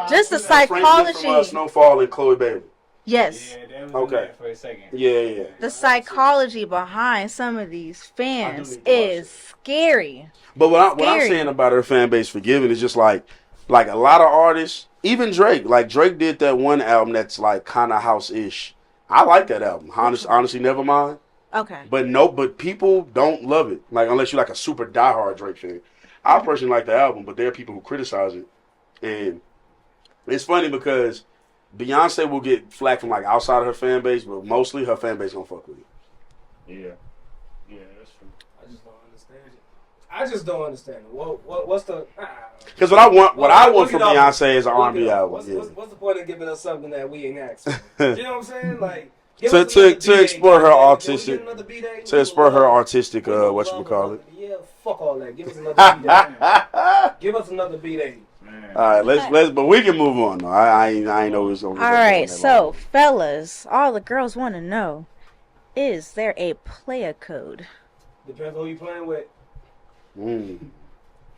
[SPEAKER 4] Just the
[SPEAKER 1] Franklin
[SPEAKER 4] psychology.
[SPEAKER 1] from Snowfall and Chloe Bailey.
[SPEAKER 4] Yes.
[SPEAKER 5] Yeah, that was
[SPEAKER 1] Okay.
[SPEAKER 5] in there for a second.
[SPEAKER 1] Yeah.
[SPEAKER 4] The psychology behind some of these fans
[SPEAKER 1] need to watch
[SPEAKER 4] is scary.
[SPEAKER 1] But what I'm
[SPEAKER 4] Scary.
[SPEAKER 1] saying about her fan base forgiving is just like a lot of artists, even Drake. Like Drake did that one album that's like kind of house-ish. I like that album. Honestly, never mind.
[SPEAKER 4] Okay.
[SPEAKER 1] But people don't love it. Like unless you're like a super diehard Drake fan. I personally like the album, but there are people who criticize it, and it's funny because Beyonce will get flack from like outside of her fan base, but mostly her fan base gonna fuck with it.
[SPEAKER 5] Yeah, that's true.
[SPEAKER 2] I just don't understand it. I just don't understand it. What's the?
[SPEAKER 1] Because what I want from
[SPEAKER 2] look it up.
[SPEAKER 1] Beyonce is an
[SPEAKER 2] Look
[SPEAKER 1] R&B
[SPEAKER 2] it up.
[SPEAKER 1] album.
[SPEAKER 2] What's,
[SPEAKER 1] Yeah.
[SPEAKER 2] what's the point of giving us something that we ain't asked for? You know what I'm saying? Like give
[SPEAKER 1] To-
[SPEAKER 2] us another
[SPEAKER 1] to
[SPEAKER 2] B-Day,
[SPEAKER 1] explore her
[SPEAKER 2] goddamn it.
[SPEAKER 1] artistic-
[SPEAKER 2] Can we get another B-Day?
[SPEAKER 1] To explore her artistic, whatchamacallit.
[SPEAKER 2] Yeah, fuck all that. Give us another B-Day. Give us another B-Day.
[SPEAKER 1] All right, let's. But we can move on. Though. I ain't know it's gonna.
[SPEAKER 4] All right, so fellas, all the girls want to know: is there a player code?
[SPEAKER 2] Depends on who you playing with.
[SPEAKER 1] Mm.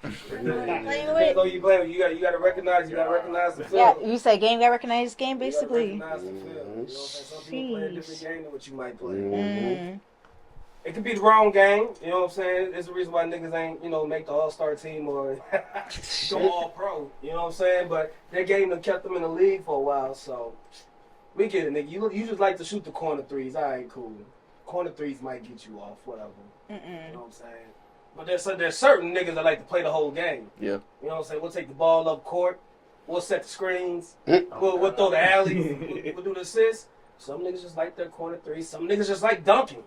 [SPEAKER 2] Depends on who you playing with. You gotta recognize. You gotta recognize the
[SPEAKER 4] Yeah,
[SPEAKER 2] film.
[SPEAKER 4] you say game, gotta recognize game, basically.
[SPEAKER 2] You gotta recognize the film. You know what I'm saying? Some people play a different game than what you might play.
[SPEAKER 4] Mm.
[SPEAKER 2] It could be the wrong game, you know what I'm saying? It's the reason why niggas ain't, make the all-star team or go all-pro, you know what I'm saying? But their game done kept them in the league for a while, so we get it, nigga. You just like to shoot the corner threes. All right, cool. Corner threes might get you off, whatever. You know what I'm saying? But there's certain niggas that like to play the whole game.
[SPEAKER 6] Yeah.
[SPEAKER 2] You know what I'm saying? We'll take the ball up court. We'll set the screens. We'll throw the alleys. We'll do the assists. Some niggas just like their corner threes. Some niggas just like dunking.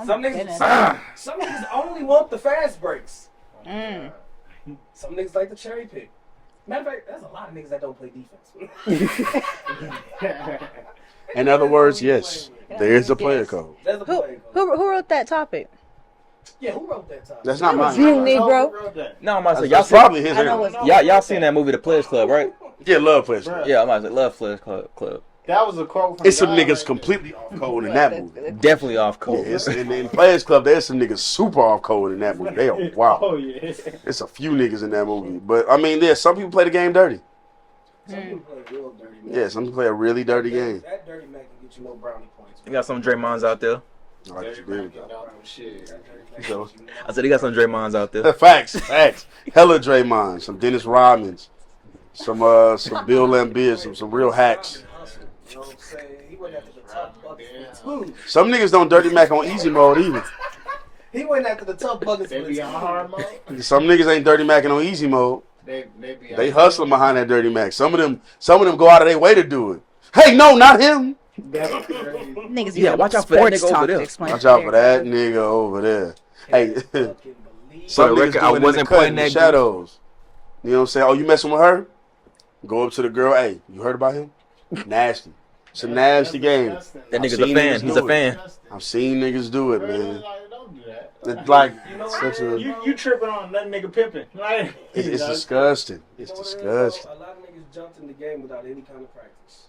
[SPEAKER 2] Some niggas only want the fast breaks. Some niggas like the cherry pick. Matter of fact, there's a lot of niggas that don't play defense.
[SPEAKER 1] In other words, yes, there is a player code.
[SPEAKER 2] There's a player code.
[SPEAKER 4] Who wrote that topic?
[SPEAKER 2] Yeah, who wrote that topic?
[SPEAKER 1] That's not mine.
[SPEAKER 4] You, Negro.
[SPEAKER 6] No, I'm about to say,
[SPEAKER 1] That's
[SPEAKER 6] y'all
[SPEAKER 1] probably his.
[SPEAKER 4] I know
[SPEAKER 1] answer.
[SPEAKER 4] it's-
[SPEAKER 6] y'all seen that movie, The Players Club, right?
[SPEAKER 1] Yeah, love players.
[SPEAKER 5] Bruh.
[SPEAKER 6] Yeah, I'm about to say, Love Players Club.
[SPEAKER 5] That was a quote from
[SPEAKER 1] It's some
[SPEAKER 5] God
[SPEAKER 1] niggas
[SPEAKER 5] right there.
[SPEAKER 1] completely off code in that movie.
[SPEAKER 6] Definitely off
[SPEAKER 1] Yeah,
[SPEAKER 6] code.
[SPEAKER 1] it's, in Players Club, there's some niggas super off code in that movie. They are wow.
[SPEAKER 5] Oh yeah.
[SPEAKER 1] It's a few niggas in that movie, but I mean, yeah, some people play the game dirty.
[SPEAKER 2] Some people play real dirty, man.
[SPEAKER 1] Yeah, some people play a really dirty game.
[SPEAKER 2] That dirty man can get you no brownie points.
[SPEAKER 6] You got some Draymonds out there.
[SPEAKER 1] I like what you did.
[SPEAKER 5] Shit.
[SPEAKER 1] So,
[SPEAKER 6] I said, he got some Draymonds out there.
[SPEAKER 1] facts. Hella Draymond, some Dennis Rodmans, some Bill Laimbeer, some real hacks.
[SPEAKER 2] You know what I'm saying? He went after the tough buckets for two.
[SPEAKER 1] Some niggas don't dirty mac on easy mode either.
[SPEAKER 2] He went after the tough buckets
[SPEAKER 5] They
[SPEAKER 2] for
[SPEAKER 5] be
[SPEAKER 2] two.
[SPEAKER 5] on hard mode.
[SPEAKER 1] Some niggas ain't dirty macking on easy mode.
[SPEAKER 5] They be
[SPEAKER 1] They hustling behind that dirty mac. Some of them go out of their way to do it. Hey, no, not him.
[SPEAKER 4] Niggas
[SPEAKER 6] Yeah,
[SPEAKER 4] use
[SPEAKER 6] watch out for that
[SPEAKER 4] sports
[SPEAKER 6] nigga over
[SPEAKER 4] talk
[SPEAKER 6] there.
[SPEAKER 4] to explain
[SPEAKER 1] Watch
[SPEAKER 4] it
[SPEAKER 1] out
[SPEAKER 4] there.
[SPEAKER 1] for that nigga over there. Hey, some
[SPEAKER 6] For the
[SPEAKER 1] niggas
[SPEAKER 6] record,
[SPEAKER 1] do
[SPEAKER 6] I
[SPEAKER 1] it in
[SPEAKER 6] wasn't
[SPEAKER 1] the cut,
[SPEAKER 6] pointing
[SPEAKER 1] in the
[SPEAKER 6] that
[SPEAKER 1] shadows. You know what I'm saying? Oh, you messing with her? Go up to the girl. Hey, you heard about him? Nasty. It's a nasty game.
[SPEAKER 6] That nigga's
[SPEAKER 1] seen
[SPEAKER 6] a fan.
[SPEAKER 1] niggas
[SPEAKER 6] He's
[SPEAKER 1] do
[SPEAKER 6] a fan.
[SPEAKER 1] I've seen niggas do it, man.
[SPEAKER 5] Don't do that.
[SPEAKER 1] It's like
[SPEAKER 2] You know
[SPEAKER 1] such
[SPEAKER 2] what?
[SPEAKER 1] a.
[SPEAKER 5] You tripping on that nigga pimping. Like,
[SPEAKER 1] It's disgusting. It's
[SPEAKER 2] You know what it is,
[SPEAKER 1] disgusting.
[SPEAKER 2] though? A lot of niggas jumped in the game without any kind of practice.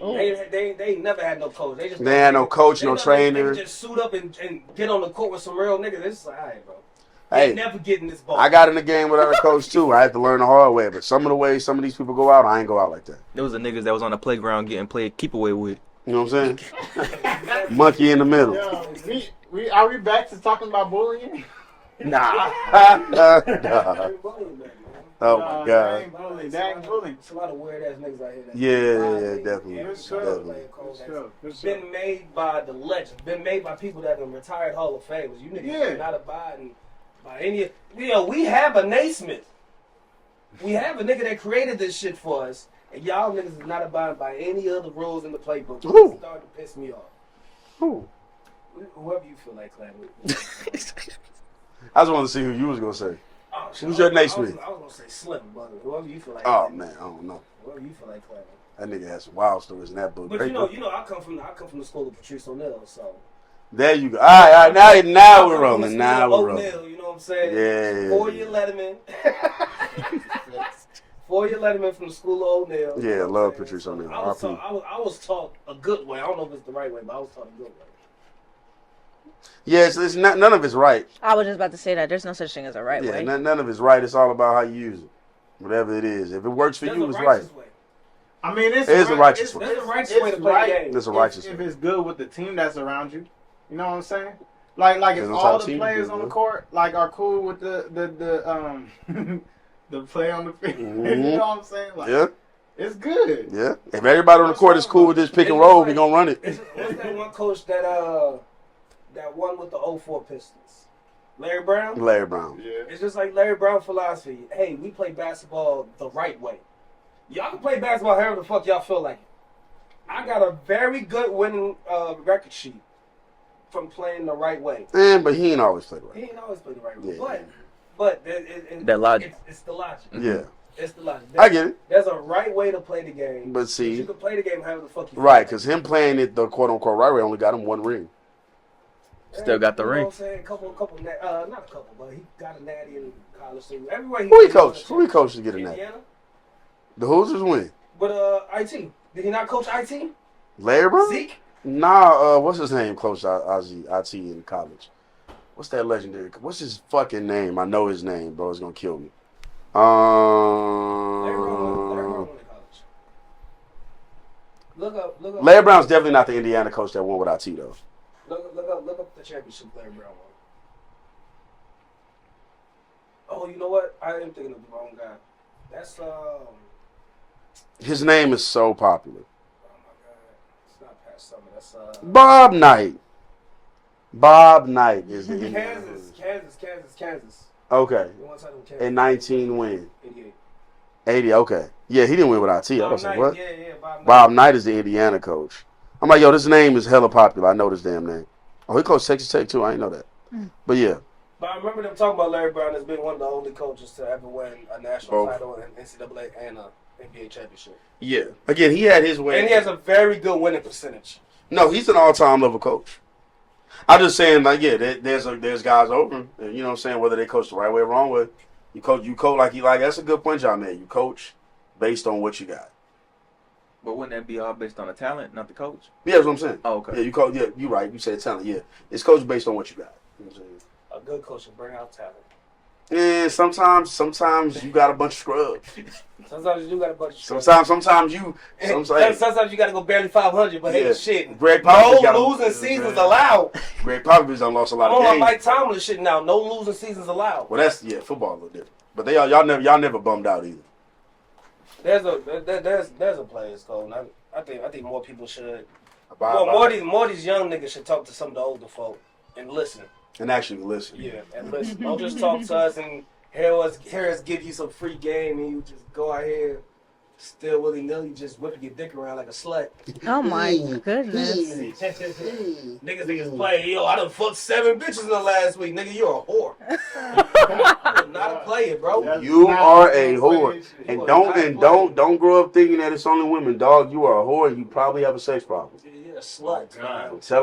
[SPEAKER 4] Oh.
[SPEAKER 2] They never had no coach. They just
[SPEAKER 1] They had no coach,
[SPEAKER 2] they
[SPEAKER 1] no
[SPEAKER 2] never-
[SPEAKER 1] trainer.
[SPEAKER 2] They just suit up and get on the court with some real niggas. It's like, all right, bro.
[SPEAKER 1] Hey,
[SPEAKER 2] They never getting this ball.
[SPEAKER 1] I got in the game without a coach too. I had to learn the hard way. But some of the ways some of these people go out, I ain't go out like that.
[SPEAKER 6] There was the niggas that was on the playground getting played keep away with.
[SPEAKER 1] You know what I'm saying? Monkey in the middle.
[SPEAKER 5] yo, are we back to talking about bullying?
[SPEAKER 6] Nah.
[SPEAKER 1] Nah.
[SPEAKER 2] Everybody in that, man.
[SPEAKER 1] Oh my god.
[SPEAKER 5] That ain't bullying.
[SPEAKER 2] It's a lot of weird ass niggas out here.
[SPEAKER 1] Yeah, definitely.
[SPEAKER 2] Been made by the legends. Been made by people that are retired Hall of Famers. You niggas are not abiding by any. We have a Naismith. We have a nigga that created this shit for us, and y'all niggas is not abiding by any other rules in the playbook. It's starting to piss me off.
[SPEAKER 1] Who?
[SPEAKER 2] Whoever you feel like, Clan.
[SPEAKER 1] I just wanted to see who you was gonna say.
[SPEAKER 2] Oh,
[SPEAKER 1] Who's your Naismith?
[SPEAKER 2] I was gonna say Slim, but whoever you feel like.
[SPEAKER 1] Oh man, I don't know.
[SPEAKER 2] Whoever you feel like, Clan.
[SPEAKER 1] That nigga has some wild stories in that book.
[SPEAKER 2] But you know, I come from the school of Patrice O'Neal, so.
[SPEAKER 1] There you go. All right. Now we're rolling. Now we're rolling.
[SPEAKER 2] You know what I'm saying?
[SPEAKER 1] Yeah.
[SPEAKER 2] 4-year Letterman. 4-year Letterman from the school of O'Neal.
[SPEAKER 1] Yeah, love Patrice O'Neal.
[SPEAKER 2] I was taught a good way. I don't know if it's the right way, but I was taught a good way.
[SPEAKER 1] Yeah, it's not, none of it's right.
[SPEAKER 4] I was just about to say that. There's no such thing as a right way.
[SPEAKER 1] Yeah, none of it's right. It's all about how you use it. Whatever it is. If it works for you, it's right.
[SPEAKER 2] Way.
[SPEAKER 5] I mean,
[SPEAKER 1] it is a righteous way.
[SPEAKER 2] There's a righteous way to play the game.
[SPEAKER 1] It's a righteous way.
[SPEAKER 5] If it's good with the team that's around you. You know what I'm saying? Like if all the players on the court are cool with the the play on the field.
[SPEAKER 1] Mm-hmm.
[SPEAKER 5] You know what I'm saying? It's good.
[SPEAKER 1] Yeah. If everybody on the court is cool with this pick and roll, we gonna run it.
[SPEAKER 2] What's that one coach that won with the 04 Pistons? Larry Brown?
[SPEAKER 1] Larry Brown.
[SPEAKER 5] Yeah.
[SPEAKER 2] It's just like Larry Brown philosophy. Hey, we play basketball the right way. Y'all can play basketball however the fuck y'all feel like it. I got a very good winning record sheet from playing the right way.
[SPEAKER 1] But he ain't always played right.
[SPEAKER 2] He ain't always played the right way.
[SPEAKER 1] Yeah.
[SPEAKER 2] But
[SPEAKER 6] that logic.
[SPEAKER 2] It's the logic.
[SPEAKER 1] Yeah.
[SPEAKER 2] It's the logic.
[SPEAKER 1] I get it.
[SPEAKER 2] There's a right way to play the game.
[SPEAKER 1] But see.
[SPEAKER 2] You can play the game however the fuck you feel.
[SPEAKER 1] Right, because him playing it the quote unquote right way only got him one ring.
[SPEAKER 6] Still got the ring.
[SPEAKER 2] You know what I'm saying? Not a couple, but he got a natty in college too. Everywhere
[SPEAKER 1] Who he coached? Who he coached to get a natty?
[SPEAKER 2] Indiana.
[SPEAKER 1] The Hoosiers win.
[SPEAKER 2] But IT. Did he not coach IT?
[SPEAKER 1] Larry Brown?
[SPEAKER 2] Zeke?
[SPEAKER 1] Nah, what's his name? Coach IT in college. What's that legendary? What's his fucking name? I know his name, bro. It's gonna kill me.
[SPEAKER 2] Larry Brown won in college. Look up.
[SPEAKER 1] Larry Brown's definitely not the Indiana coach that won with IT though.
[SPEAKER 2] Look up the championship Larry Brown won. Oh, you know what? I am thinking of the wrong guy. That's
[SPEAKER 1] His name is so popular.
[SPEAKER 2] oh my god, it's not Pat Summer. That's
[SPEAKER 1] Bob Knight. Bob Knight is the Indiana.
[SPEAKER 2] Kansas.
[SPEAKER 1] Okay.
[SPEAKER 2] The one time in Kansas.
[SPEAKER 1] And 19 win.
[SPEAKER 2] 88.
[SPEAKER 1] 80. Okay. Yeah, he didn't win with IT. I
[SPEAKER 2] Bob
[SPEAKER 1] was like,
[SPEAKER 2] Knight,
[SPEAKER 1] what?
[SPEAKER 2] yeah,
[SPEAKER 1] Bob Knight is the Indiana coach. I'm like, yo, this name is hella popular. I know this damn name. Oh, he coached Texas Tech too. I didn't know that. But yeah.
[SPEAKER 2] But I remember them talking about Larry Brown as being one of the only coaches to ever win a national title in NCAA and a NBA championship.
[SPEAKER 1] Yeah. Again, he had his way.
[SPEAKER 2] And he has a very good winning percentage.
[SPEAKER 1] No, he's an all-time level coach. I'm just saying, like, yeah, there's guys open. You know what I'm saying? Whether they coach the right way or wrong way. You coach like that's a good point y'all made. You coach based on what you got.
[SPEAKER 6] But wouldn't that be all based on the talent, not the coach?
[SPEAKER 1] Yeah, that's what I'm saying.
[SPEAKER 6] Oh, okay.
[SPEAKER 1] Yeah, you coach. Yeah, you're right. You said talent. Yeah, it's coached based on what you got. You know what I'm saying?
[SPEAKER 2] A good coach will bring out talent.
[SPEAKER 1] Yeah, sometimes you got a bunch of scrubs.
[SPEAKER 2] Sometimes you do got a bunch of scrubs.
[SPEAKER 1] Sometimes you
[SPEAKER 2] got to go barely 500, but hey, shit.
[SPEAKER 1] Greg
[SPEAKER 2] No
[SPEAKER 1] Popovich
[SPEAKER 2] losing seasons allowed.
[SPEAKER 1] Greg Popovich done lost a lot
[SPEAKER 2] I'm
[SPEAKER 1] of
[SPEAKER 2] on
[SPEAKER 1] games.
[SPEAKER 2] my Mike Tomlin shit now. No losing seasons allowed.
[SPEAKER 1] Well, that's football a little different. But y'all never bummed out either.
[SPEAKER 2] There's a players code. I think more people should. More of these young niggas should talk to some of the older folk and listen.
[SPEAKER 1] And actually listen.
[SPEAKER 2] Yeah, and listen. Don't just talk to us and hear us give you some free game and you just go out here still willy-nilly just whipping your dick around like a slut.
[SPEAKER 4] Oh my goodness.
[SPEAKER 2] Niggas play. Yo, I done fucked 7 bitches in the last week. Nigga, you're a whore. You're not a player, bro.
[SPEAKER 1] You are a whore. And don't grow up thinking that it's only women, dog. You are a whore and you probably have a sex problem.
[SPEAKER 2] You're a slut.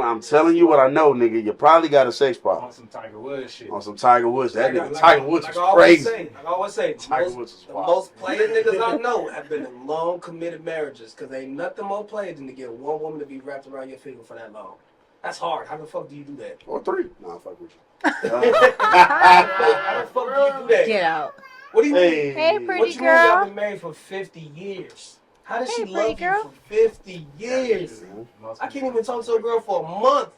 [SPEAKER 1] I'm telling you what I know, nigga. You probably got a sex problem.
[SPEAKER 5] On some Tiger Woods shit.
[SPEAKER 1] On some Tiger Woods. That nigga Tiger Woods is crazy.
[SPEAKER 2] I always say,
[SPEAKER 1] Tiger Woods is
[SPEAKER 2] the
[SPEAKER 1] wild.
[SPEAKER 2] most player niggas I know have been in long committed marriages because ain't nothing more player than to get one woman to be wrapped around your finger for that long. That's hard. How the fuck do you do that?
[SPEAKER 1] Or 3. Nah, fuck with you.
[SPEAKER 2] How the fuck do you do that?
[SPEAKER 4] Get out.
[SPEAKER 2] What do you mean?
[SPEAKER 4] Hey,
[SPEAKER 2] What
[SPEAKER 4] pretty
[SPEAKER 2] you mean y'all
[SPEAKER 4] girl.
[SPEAKER 2] been married for 50 years? How does she
[SPEAKER 4] Hey,
[SPEAKER 2] love
[SPEAKER 4] pretty
[SPEAKER 2] you for 50 years? I can't even talk to a girl for a month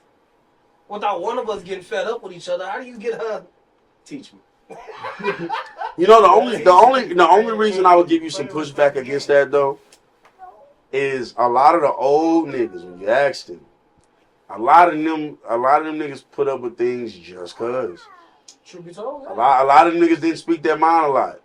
[SPEAKER 2] without one of us getting fed up with each other. How do you get her? Teach me.
[SPEAKER 1] You know, the only reason I would give you some pushback against that though is a lot of the old niggas when you ask them, a lot of them niggas put up with things just cause.
[SPEAKER 2] Truth be told,
[SPEAKER 1] A lot of them niggas didn't speak their mind a lot.